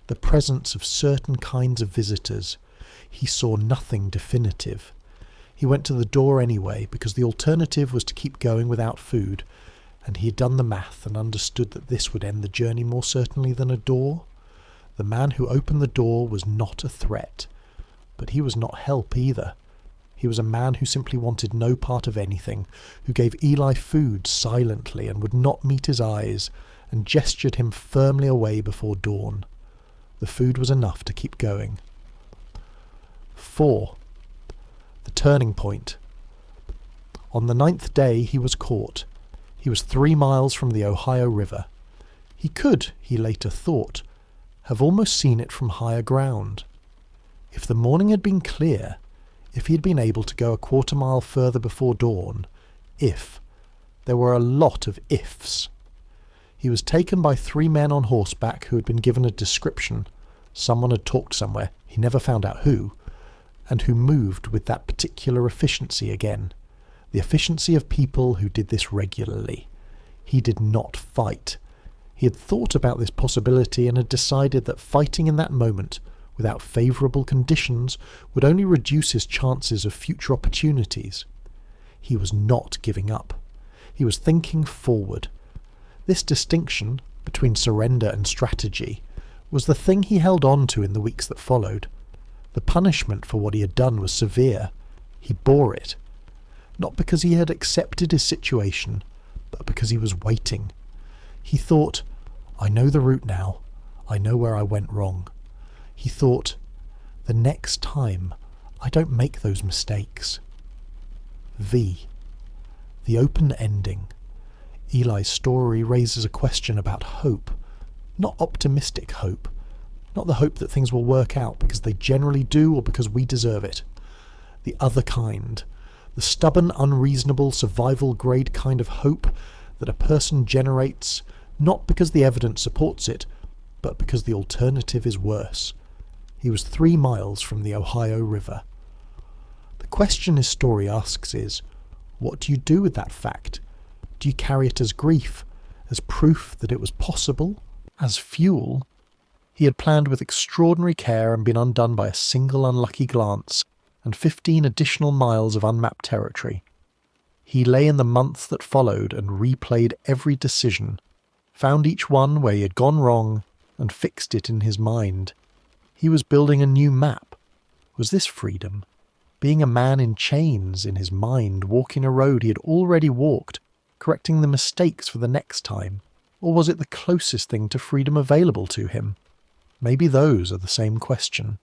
the presence of certain kinds of visitors. He saw nothing definitive. He went to the door anyway, because the alternative was to keep going without food, and he had done the math and understood that this would end the journey more certainly than a door. The man who opened the door was not a threat, but he was not help either. He was a man who simply wanted no part of anything, who gave Eli food silently and would not meet his eyes, and gestured him firmly away before dawn. The food was enough to keep going. 4. The turning point. On the 9th day he was caught. He was 3 miles from the Ohio River. He could, he later thought, have almost seen it from higher ground. If the morning had been clear, if he had been able to go a 1/4 mile further before dawn, there were a lot of ifs. He was taken by 3 men on horseback who had been given a description. Someone had talked somewhere, he never found out who, and who moved with that particular efficiency again. The efficiency of people who did this regularly. He did not fight. He had thought about this possibility and had decided that fighting in that moment, without favourable conditions, would only reduce his chances of future opportunities. He was not giving up. He was thinking forward. This distinction between surrender and strategy was the thing he held on to in the weeks that followed. The punishment for what he had done was severe. He bore it. Not because he had accepted his situation, but because he was waiting. He thought, I know the route now. I know where I went wrong. He thought, the next time I don't make those mistakes. V. The open ending. Eli's story raises a question about hope. Not optimistic hope. Not the hope that things will work out because they generally do or because we deserve it. The other kind. The stubborn, unreasonable, survival grade kind of hope that a person generates not because the evidence supports it, but because the alternative is worse. He was 3 miles from the Ohio River. The question his story asks is, what do you do with that fact? Do you carry it as grief, as proof that it was possible, as fuel? He had planned with extraordinary care and been undone by a single unlucky glance and 15 additional miles of unmapped territory. He lay in the months that followed and replayed every decision, found each one where he had gone wrong and fixed it in his mind. He was building a new map. Was this freedom? Being a man in chains in his mind, walking a road he had already walked, correcting the mistakes for the next time? Or was it the closest thing to freedom available to him? Maybe those are the same question.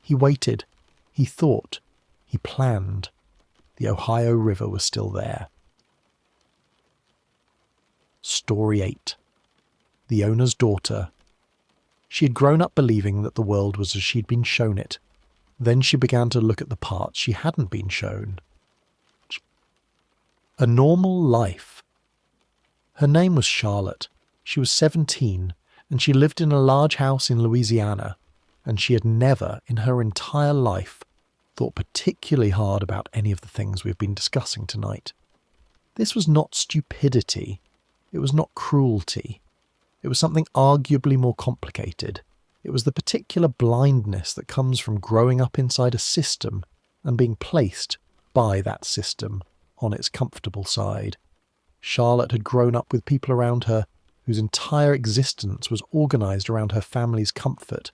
He waited. He thought. He planned. The Ohio River was still there. Story 8. The owner's daughter. She had grown up believing that the world was as she'd been shown it. Then she began to look at the parts she hadn't been shown. A normal life. Her name was Charlotte. She was 17, and she lived in a large house in Louisiana, and she had never, in her entire life, thought particularly hard about any of the things we've been discussing tonight. This was not stupidity. It was not cruelty. It was something arguably more complicated. It was the particular blindness that comes from growing up inside a system and being placed by that system on its comfortable side. Charlotte had grown up with people around her whose entire existence was organised around her family's comfort.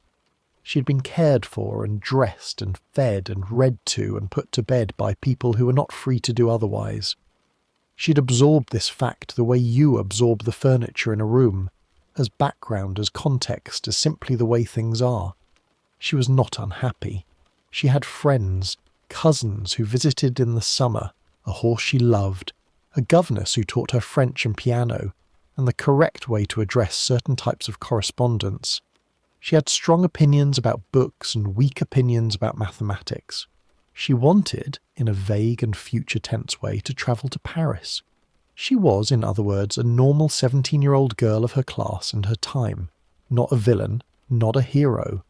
She had been cared for and dressed and fed and read to and put to bed by people who were not free to do otherwise. She'd absorbed this fact the way you absorb the furniture in a room, as background, as context, as simply the way things are. She was not unhappy. She had friends, cousins who visited in the summer, a horse she loved, a governess who taught her French and piano, and the correct way to address certain types of correspondence. She had strong opinions about books and weak opinions about mathematics. She wanted, in a vague and future tense way, to travel to Paris. She was, in other words, a normal 17-year-old girl of her class and her time. Not a villain, not a hero.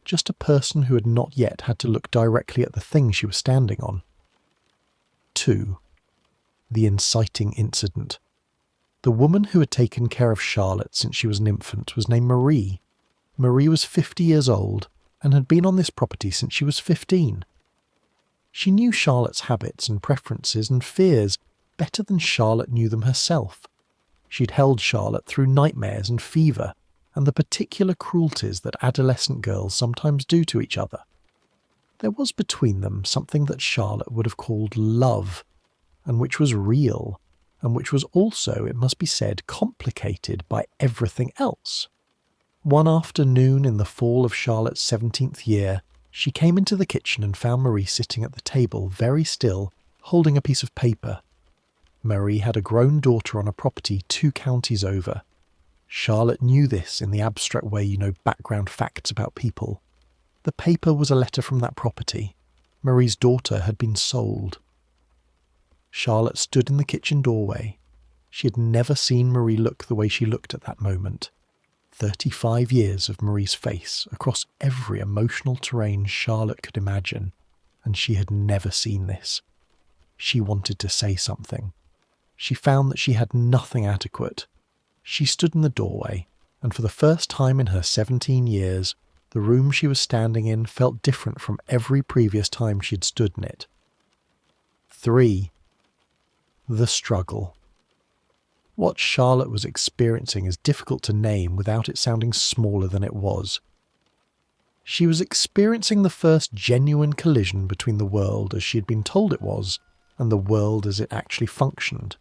Just a person who had not yet had to look directly at the thing she was standing on. 2. The inciting incident. The woman who had taken care of Charlotte since she was an infant was named Marie. Marie was 50 years old and had been on this property since she was 15. She knew Charlotte's habits and preferences and fears better than Charlotte knew them herself. She'd held Charlotte through nightmares and fever and the particular cruelties that adolescent girls sometimes do to each other. There was between them something that Charlotte would have called love, and which was real, and which was also, it must be said, complicated by everything else. One afternoon in the fall of Charlotte's 17th year, she came into the kitchen and found Marie sitting at the table, very still, holding a piece of paper. Marie had a grown daughter on a property 2 counties over. Charlotte knew this in the abstract way you know background facts about people. The paper was a letter from that property. Marie's daughter had been sold. Charlotte stood in the kitchen doorway. She had never seen Marie look the way she looked at that moment. 35 years of Marie's face across every emotional terrain Charlotte could imagine, and she had never seen this. She wanted to say something. She found that she had nothing adequate. She stood in the doorway, and for the first time in her 17 years, the room she was standing in felt different from every previous time she had stood in it. 3. The struggle. What Charlotte was experiencing is difficult to name without it sounding smaller than it was. She was experiencing the first genuine collision between the world as she had been told it was, and the world as it actually functioned.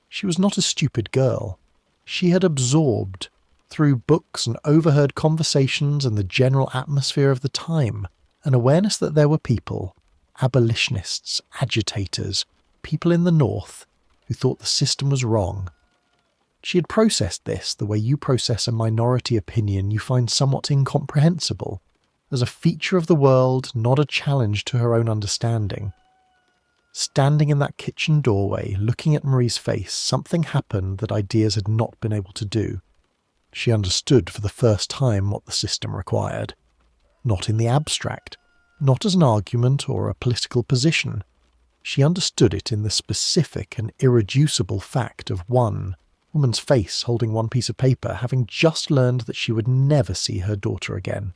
She was not a stupid girl. She had absorbed, through books and overheard conversations and the general atmosphere of the time, an awareness that there were people, abolitionists, agitators, people in the North, who thought the system was wrong. She had processed this the way you process a minority opinion you find somewhat incomprehensible, as a feature of the world, not a challenge to her own understanding. Standing in that kitchen doorway, looking at Marie's face, something happened that ideas had not been able to do. She understood for the first time what the system required. Not in the abstract, not as an argument or a political position. She understood it in the specific and irreducible fact of one woman's face holding one piece of paper, having just learned that she would never see her daughter again.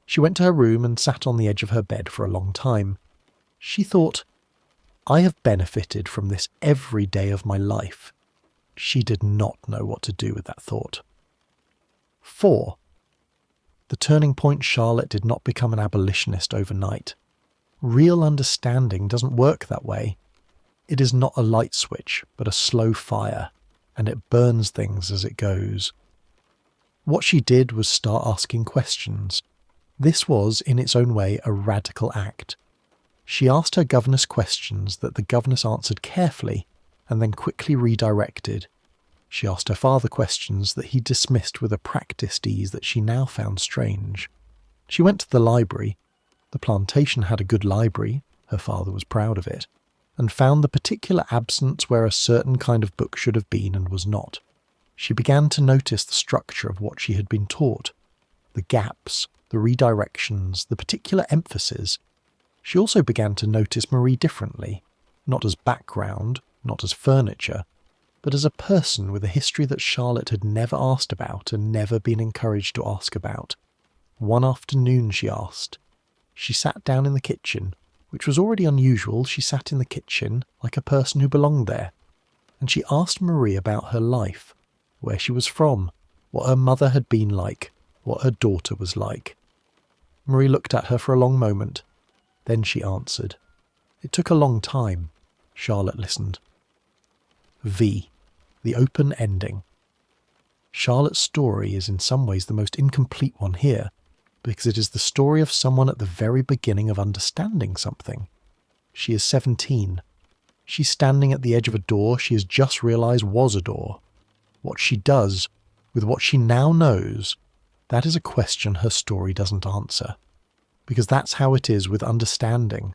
She went to her room and sat on the edge of her bed for a long time. She thought, I have benefited from this every day of my life. She did not know what to do with that thought. 4. The turning point Charlotte did not become an abolitionist overnight. Real understanding doesn't work that way. It is not a light switch, but a slow fire, and it burns things as it goes. What she did was start asking questions. This was, in its own way, a radical act. She asked her governess questions that the governess answered carefully and then quickly redirected. She asked her father questions that he dismissed with a practiced ease that she now found strange. She went to the library. The plantation had a good library, her father was proud of it, and found the particular absence where a certain kind of book should have been and was not. She began to notice the structure of what she had been taught, the gaps, the redirections, the particular emphasis. She also began to notice Marie differently, not as background, not as furniture, but as a person with a history that Charlotte had never asked about and never been encouraged to ask about. One afternoon she asked. She sat down in the kitchen, which was already unusual. She sat in the kitchen like a person who belonged there, and she asked Marie about her life, where she was from, what her mother had been like, what her daughter was like. Marie looked at her for a long moment. Then she answered. It took a long time. Charlotte listened. V. The open ending. Charlotte's story is in some ways the most incomplete one here, because it is the story of someone at the very beginning of understanding something. She is 17. She's standing at the edge of a door she has just realized was a door. What she does, with what she now knows, that is a question her story doesn't answer. Because that's how it is with understanding.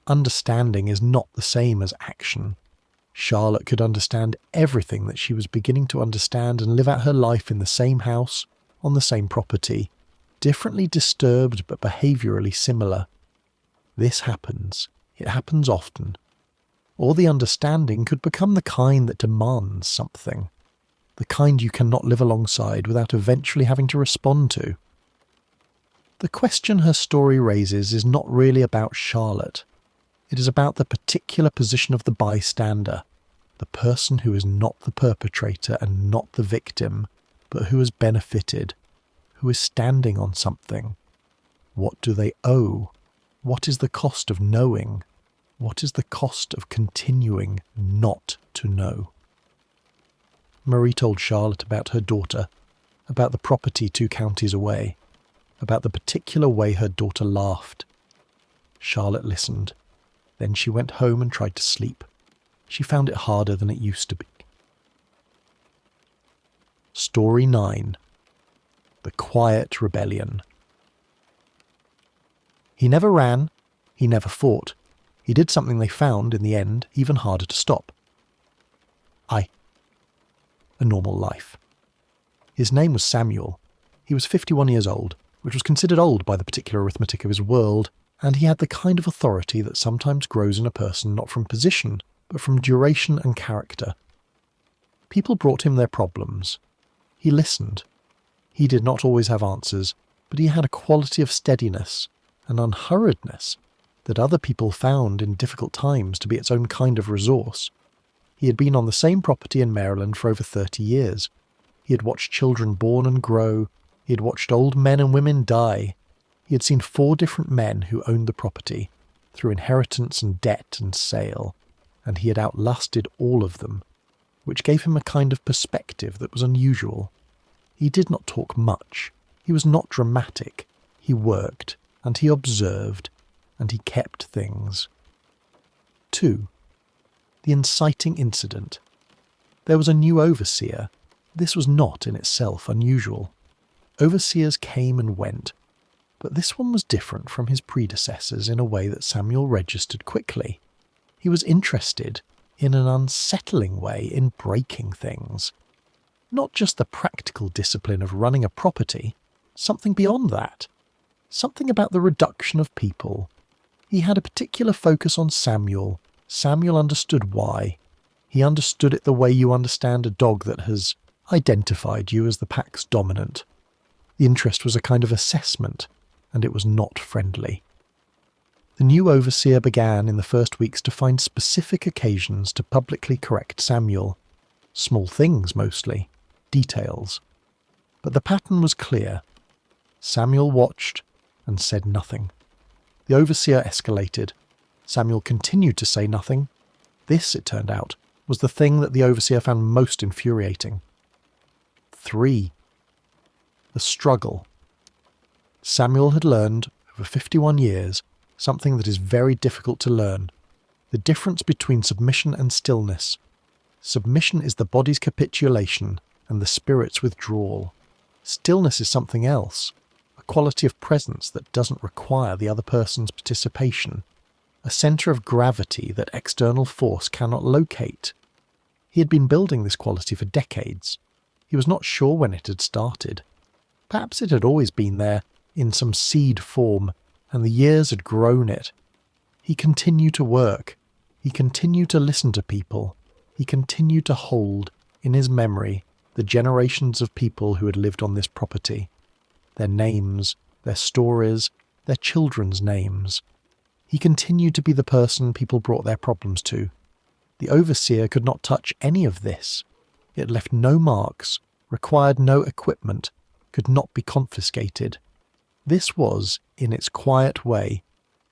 Understanding is not the same as action. Charlotte could understand everything that she was beginning to understand and live out her life in the same house, on the same property, differently disturbed but behaviourally similar. This happens. It happens often. Or the understanding could become the kind that demands something, the kind you cannot live alongside without eventually having to respond to. The question her story raises is not really about Charlotte. It is about the particular position of the bystander, the person who is not the perpetrator and not the victim, but who has benefited, who is standing on something. What do they owe? What is the cost of knowing? What is the cost of continuing not to know? Marie told Charlotte about her daughter, about the property 2 counties away, about the particular way her daughter laughed. Charlotte listened. Then she went home and tried to sleep. She found it harder than it used to be. Story 9. The Quiet Rebellion. He never ran. He never fought. He did something they found, in the end, even harder to stop. A normal life. His name was Samuel. He was 51 years old, which was considered old by the particular arithmetic of his world, and he had the kind of authority that sometimes grows in a person not from position, but from duration and character. People brought him their problems. He listened. He did not always have answers, but he had a quality of steadiness, an unhurriedness, that other people found in difficult times to be its own kind of resource. He had been on the same property in Maryland for over 30 years. He had watched children born and grow. He had watched old men and women die. He had seen 4 different men who owned the property, through inheritance and debt and sale, and he had outlasted all of them. which gave him a kind of perspective that was unusual. He did not talk much. He was not dramatic. He worked, and he observed, and he kept things. 2. The inciting incident. There was a new overseer. This was not in itself unusual. Overseers came and went, but this one was different from his predecessors in a way that Samuel registered quickly. He was interested, in an unsettling way, in breaking things. Not just the practical discipline of running a property, something beyond that. Something about the reduction of people. He had a particular focus on Samuel. Samuel understood why. He understood it the way you understand a dog that has identified you as the pack's dominant. The interest was a kind of assessment, and it was not friendly. The new overseer began in the first weeks to find specific occasions to publicly correct Samuel. Small things mostly, details. But the pattern was clear. Samuel watched and said nothing. The overseer escalated. Samuel continued to say nothing. This, it turned out, was the thing that the overseer found most infuriating. 3. The struggle. Samuel had learned, over 51 years, something that is very difficult to learn. The difference between submission and stillness. Submission is the body's capitulation and the spirit's withdrawal. Stillness is something else, a quality of presence that doesn't require the other person's participation, a centre of gravity that external force cannot locate. He had been building this quality for decades. He was not sure when it had started. Perhaps it had always been there, in some seed form, and the years had grown it. He continued to work. He continued to listen to people. He continued to hold, in his memory, the generations of people who had lived on this property. Their names, their stories, their children's names. He continued to be the person people brought their problems to. The overseer could not touch any of this. It left no marks, required no equipment, could not be confiscated. This was, in its quiet way,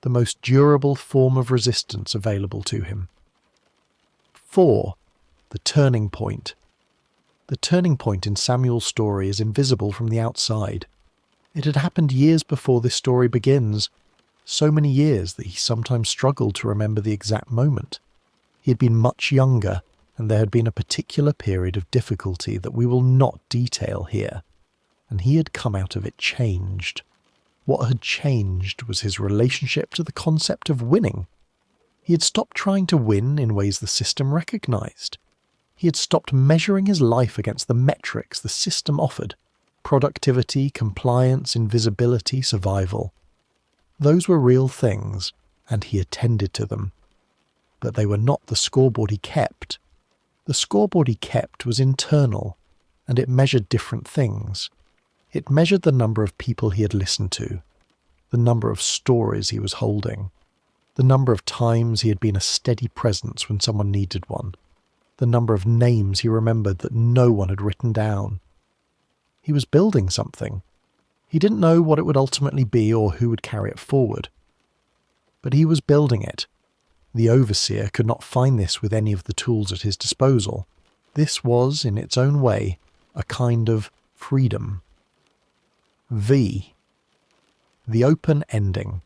the most durable form of resistance available to him. 4. The turning point. The turning point in Samuel's story is invisible from the outside. It had happened years before this story begins, so many years that he sometimes struggled to remember the exact moment. He had been much younger, and there had been a particular period of difficulty that we will not detail here, and he had come out of it changed. What had changed was his relationship to the concept of winning. He had stopped trying to win in ways the system recognized. He had stopped measuring his life against the metrics the system offered: productivity, compliance, invisibility, survival. Those were real things, and he attended to them. But they were not the scoreboard he kept. The scoreboard he kept was internal, and it measured different things. It measured the number of people he had listened to, the number of stories he was holding, the number of times he had been a steady presence when someone needed one, the number of names he remembered that no one had written down. He was building something. He didn't know what it would ultimately be or who would carry it forward. But he was building it. The overseer could not find this with any of the tools at his disposal. This was, in its own way, a kind of freedom. V. The open ending.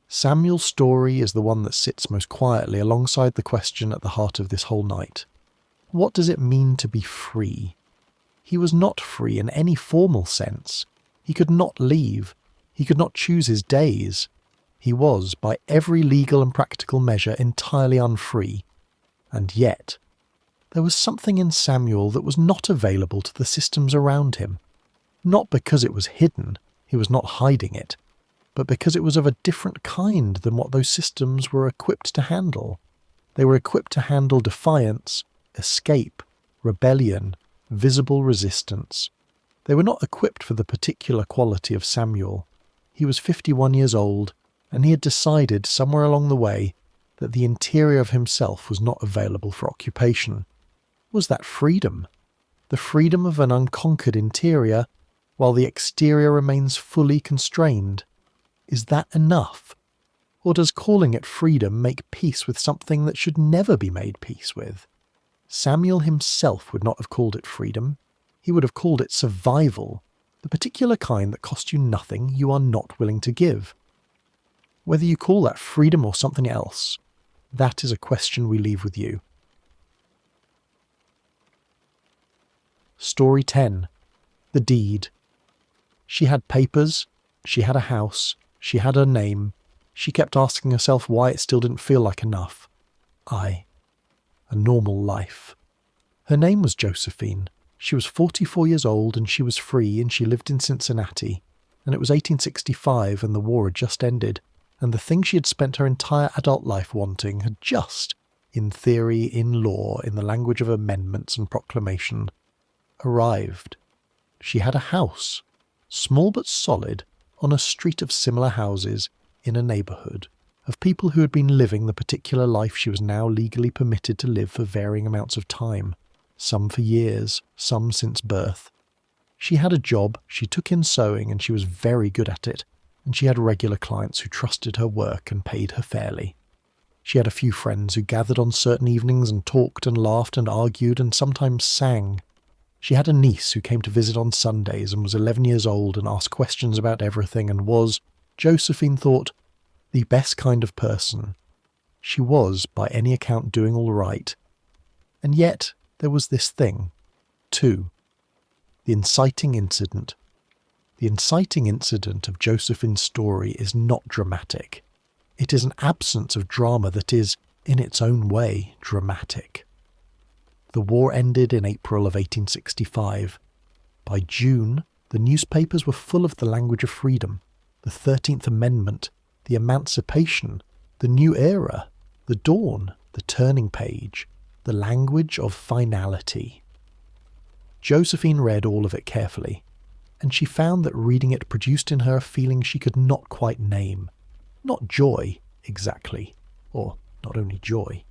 Samuel's story is the one that sits most quietly alongside the question at the heart of this whole night. What does it mean to be free? He was not free in any formal sense. He could not leave. He could not choose his days. He was, by every legal and practical measure, entirely unfree. And yet, there was something in Samuel that was not available to the systems around him. Not because it was hidden, he was not hiding it, but because it was of a different kind than what those systems were equipped to handle. They were equipped to handle defiance, escape, rebellion, visible resistance. They were not equipped for the particular quality of Samuel. He was 51 years old, and he had decided somewhere along the way that the interior of himself was not available for occupation. Was that freedom? The freedom of an unconquered interior, while the exterior remains fully constrained? Is that enough? Or does calling it freedom make peace with something that should never be made peace with? Samuel himself would not have called it freedom. He would have called it survival, the particular kind that costs you nothing you are not willing to give. Whether you call that freedom or something else, that is a question we leave with you. Story 10. The Deed. She had papers, she had a house, she had her name. She kept asking herself why it still didn't feel like enough. A normal life. Her name was Josephine. She was 44 years old and she was free and she lived in Cincinnati. And it was 1865 and the war had just ended. And the thing she had spent her entire adult life wanting had just, in theory, in law, in the language of amendments and proclamation, arrived. She had a house, small but solid, on a street of similar houses in a neighbourhood of people who had been living the particular life she was now legally permitted to live for varying amounts of time, some for years, some since birth. She had a job, she took in sewing and she was very good at it, and she had regular clients who trusted her work and paid her fairly. She had a few friends who gathered on certain evenings and talked and laughed and argued and sometimes sang. She had a niece who came to visit on Sundays and was 11 years old and asked questions about everything and was, Josephine thought, the best kind of person. She was, by any account, doing all right. And yet there was this thing, too. The inciting incident. The inciting incident of Josephine's story is not dramatic. It is an absence of drama that is, in its own way, dramatic. The war ended in April of 1865. By June, the newspapers were full of the language of freedom, the 13th Amendment, the Emancipation, the New Era, the Dawn, the Turning Page, the language of finality. Josephine read all of it carefully, and she found that reading it produced in her a feeling she could not quite name. Not joy, exactly, or not only joy.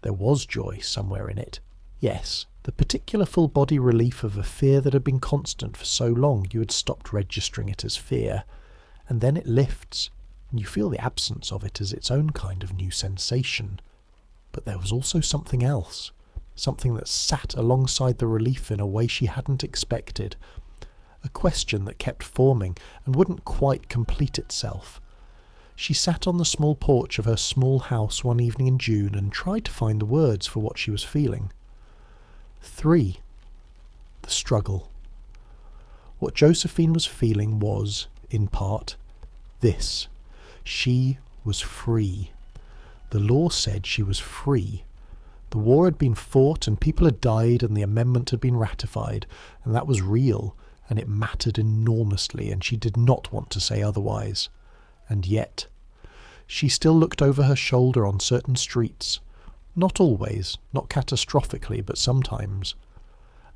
There was joy somewhere in it. Yes, the particular full-body relief of a fear that had been constant for so long you had stopped registering it as fear, and then it lifts, and you feel the absence of it as its own kind of new sensation. But there was also something else, something that sat alongside the relief in a way she hadn't expected, a question that kept forming and wouldn't quite complete itself. She sat on the small porch of her small house one evening in June and tried to find the words for what she was feeling. 3. The struggle. What Josephine was feeling was, in part, this. She was free. The law said she was free. The war had been fought and people had died and the amendment had been ratified, and that was real, and it mattered enormously, and she did not want to say otherwise. And yet, she still looked over her shoulder on certain streets. Not always, not catastrophically, but sometimes.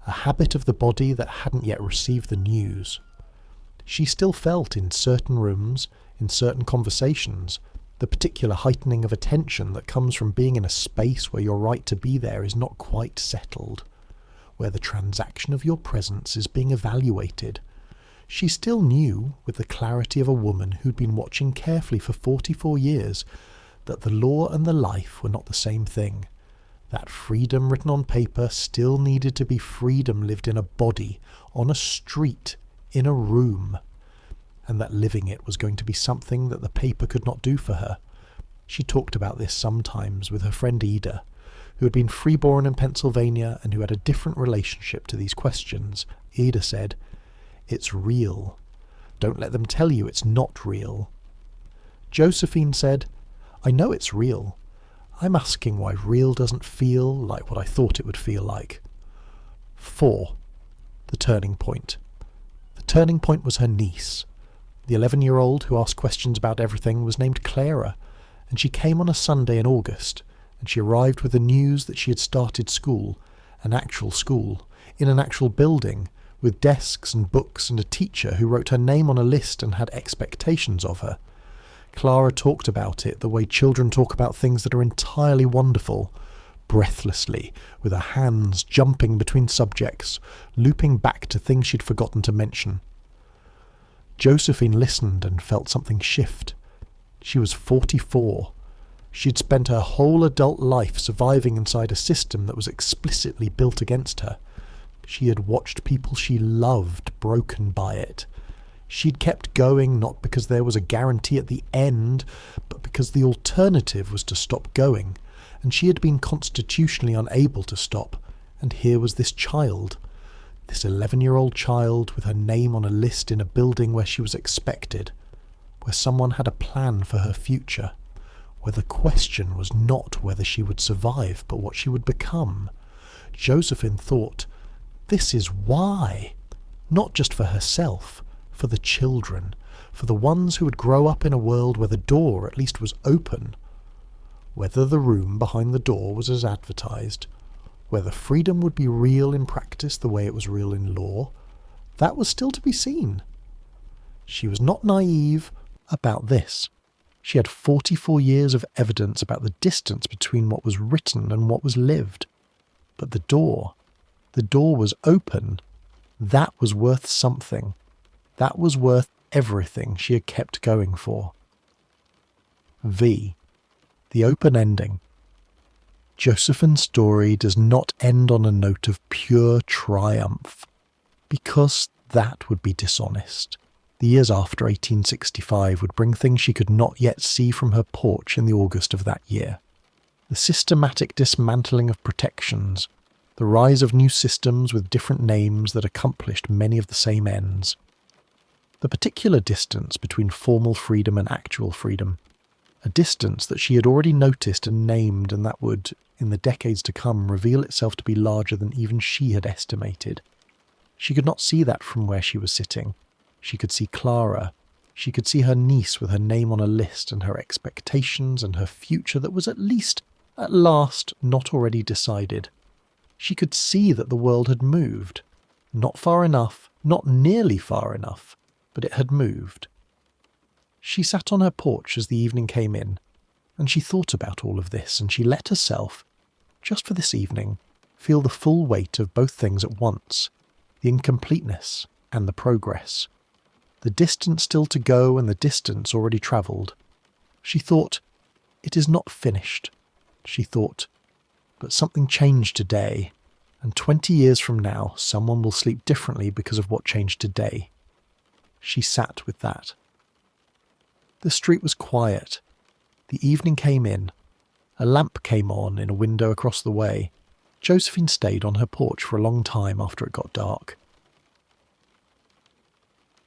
A habit of the body that hadn't yet received the news. She still felt in certain rooms, in certain conversations, the particular heightening of attention that comes from being in a space where your right to be there is not quite settled, where the transaction of your presence is being evaluated. She still knew, with the clarity of a woman who'd been watching carefully for 44 years, that the law and the life were not the same thing. That freedom written on paper still needed to be freedom lived in a body, on a street, in a room, and that living it was going to be something that the paper could not do for her. She talked about this sometimes with her friend Ida, who had been freeborn in Pennsylvania and who had a different relationship to these questions. Ida said, "It's real. Don't let them tell you it's not real." Josephine said, "I know it's real. I'm asking why real doesn't feel like what I thought it would feel like." 4. The turning point. The turning point was her niece. The 11-year-old who asked questions about everything was named Clara, and she came on a Sunday in August, and she arrived with the news that she had started school, an actual school, in an actual building, with desks and books and a teacher who wrote her name on a list and had expectations of her. Clara talked about it the way children talk about things that are entirely wonderful, breathlessly, with her hands jumping between subjects, looping back to things she'd forgotten to mention. Josephine listened and felt something shift. She was 44. She'd spent her whole adult life surviving inside a system that was explicitly built against her. She had watched people she loved broken by it. She'd kept going not because there was a guarantee at the end, but because the alternative was to stop going, and she had been constitutionally unable to stop. And here was this child, this 11-year-old child with her name on a list in a building where she was expected, where someone had a plan for her future, where the question was not whether she would survive, but what she would become. Josephine thought, this is why. Not just for herself, for the children, for the ones who would grow up in a world where the door at least was open. Whether the room behind the door was as advertised, whether freedom would be real in practice the way it was real in law, that was still to be seen. She was not naive about this. She had 44 years of evidence about the distance between what was written and what was lived. But the door was open. That was worth something. That was worth everything she had kept going for. V. The open ending. Josephine's story does not end on a note of pure triumph, because that would be dishonest. The years after 1865 would bring things she could not yet see from her porch in the August of that year. The systematic dismantling of protections, the rise of new systems with different names that accomplished many of the same ends. The particular distance between formal freedom and actual freedom, a distance that she had already noticed and named and that would, in the decades to come, reveal itself to be larger than even she had estimated. She could not see that from where she was sitting. She could see Clara. She could see her niece with her name on a list and her expectations and her future that was at last, not already decided. She could see that the world had moved. Not far enough, not nearly far enough, but it had moved. She sat on her porch as the evening came in, and she thought about all of this, and she let herself, just for this evening, feel the full weight of both things at once, the incompleteness and the progress, the distance still to go and the distance already travelled. She thought, it is not finished. She thought, but something changed today, and 20 years from now someone will sleep differently because of what changed today. She sat with that. The street was quiet. The evening came in. A lamp came on in a window across the way. Josephine stayed on her porch for a long time after it got dark.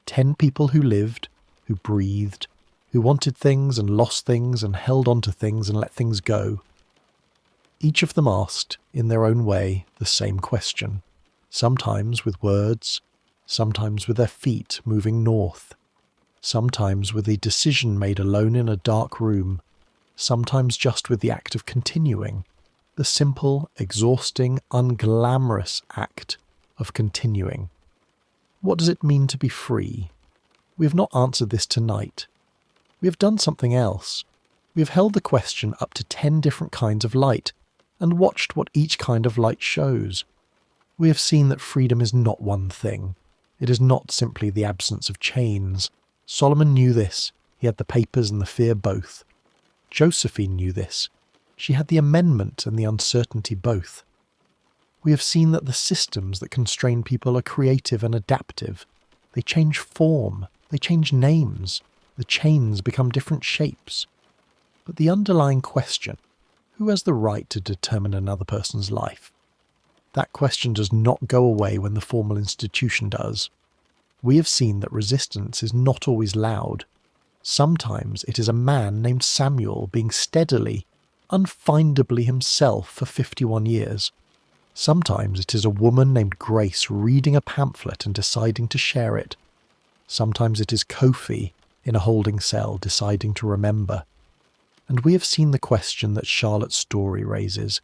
10 people who lived, who breathed, who wanted things and lost things and held on to things and let things go. Each of them asked, in their own way, the same question, sometimes with words, sometimes with their feet moving north, sometimes with a decision made alone in a dark room, sometimes just with the act of continuing, the simple, exhausting, unglamorous act of continuing. What does it mean to be free? We have not answered this tonight. We have done something else. We have held the question up to 10 different kinds of light, and watched what each kind of light shows. We have seen that freedom is not one thing. It is not simply the absence of chains. Solomon knew this. He had the papers and the fear both. Josephine knew this. She had the amendment and the uncertainty both. We have seen that the systems that constrain people are creative and adaptive. They change form. They change names. The chains become different shapes. But the underlying question, who has the right to determine another person's life? That question does not go away when the formal institution does. We have seen that resistance is not always loud. Sometimes it is a man named Samuel being steadily, unfindably himself for 51 years. Sometimes it is a woman named Grace reading a pamphlet and deciding to share it. Sometimes it is Kofi in a holding cell deciding to remember. And we have seen the question that Charlotte's story raises,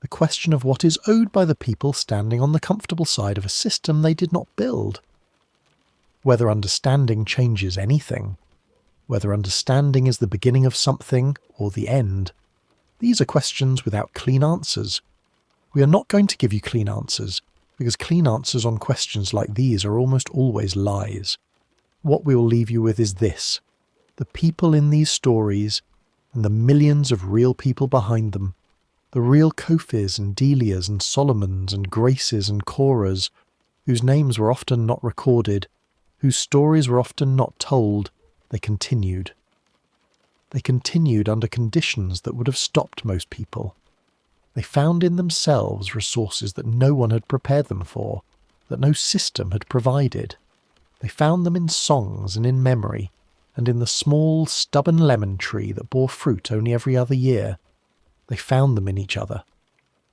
the question of what is owed by the people standing on the comfortable side of a system they did not build. Whether understanding changes anything, whether understanding is the beginning of something or the end, these are questions without clean answers. We are not going to give you clean answers, because clean answers on questions like these are almost always lies. What we will leave you with is this: the people in these stories, and the millions of real people behind them. The real Kophis and Delias and Solomons and Graces and Coras, whose names were often not recorded, whose stories were often not told, they continued. They continued under conditions that would have stopped most people. They found in themselves resources that no one had prepared them for, that no system had provided. They found them in songs and in memory, and in the small, stubborn lemon tree that bore fruit only every other year. They found them in each other,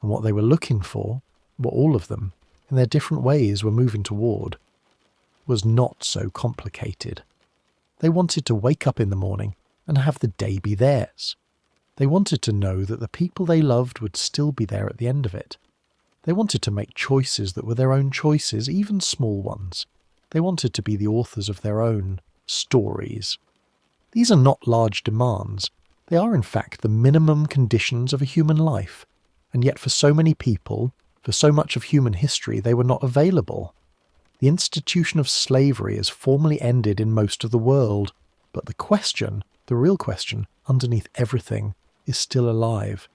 and what they were looking for, what all of them, in their different ways, were moving toward, was not so complicated. They wanted to wake up in the morning and have the day be theirs. They wanted to know that the people they loved would still be there at the end of it. They wanted to make choices that were their own choices, even small ones. They wanted to be the authors of their own stories. These are not large demands. They are in fact the minimum conditions of a human life, and yet for so many people, for so much of human history, they were not available. The institution of slavery is formally ended in most of the world, but the question, the real question, underneath everything, is still alive.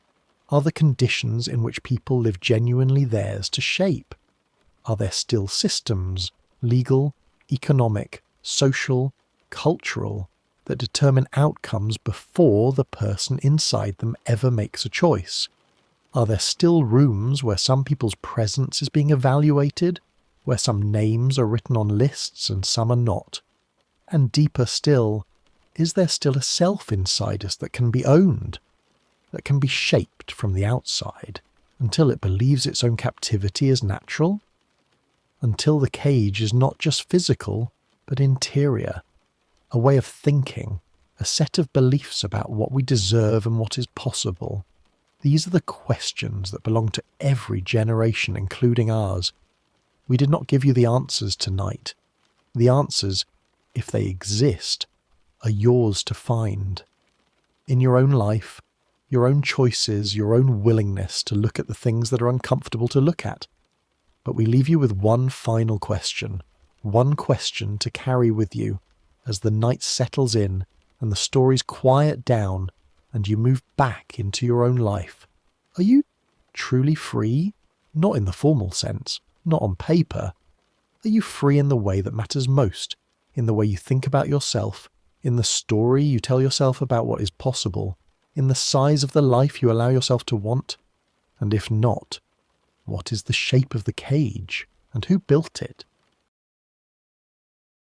Are the conditions in which people live genuinely theirs to shape? Are there still systems, legal, economic, social, cultural, that determine outcomes before the person inside them ever makes a choice? Are there still rooms where some people's presence is being evaluated, where some names are written on lists and some are not? And deeper still, is there still a self inside us that can be owned, that can be shaped from the outside until it believes its own captivity is natural? Until the cage is not just physical, but interior, a way of thinking, a set of beliefs about what we deserve and what is possible. These are the questions that belong to every generation, including ours. We did not give you the answers tonight. The answers, if they exist, are yours to find. In your own life, your own choices, your own willingness to look at the things that are uncomfortable to look at. But we leave you with one final question to carry with you as the night settles in and the stories quiet down and you move back into your own life. Are you truly free? Not in the formal sense, not on paper. Are you free in the way that matters most, in the way you think about yourself, in the story you tell yourself about what is possible, in the size of the life you allow yourself to want? And if not, what is the shape of the cage, and who built it?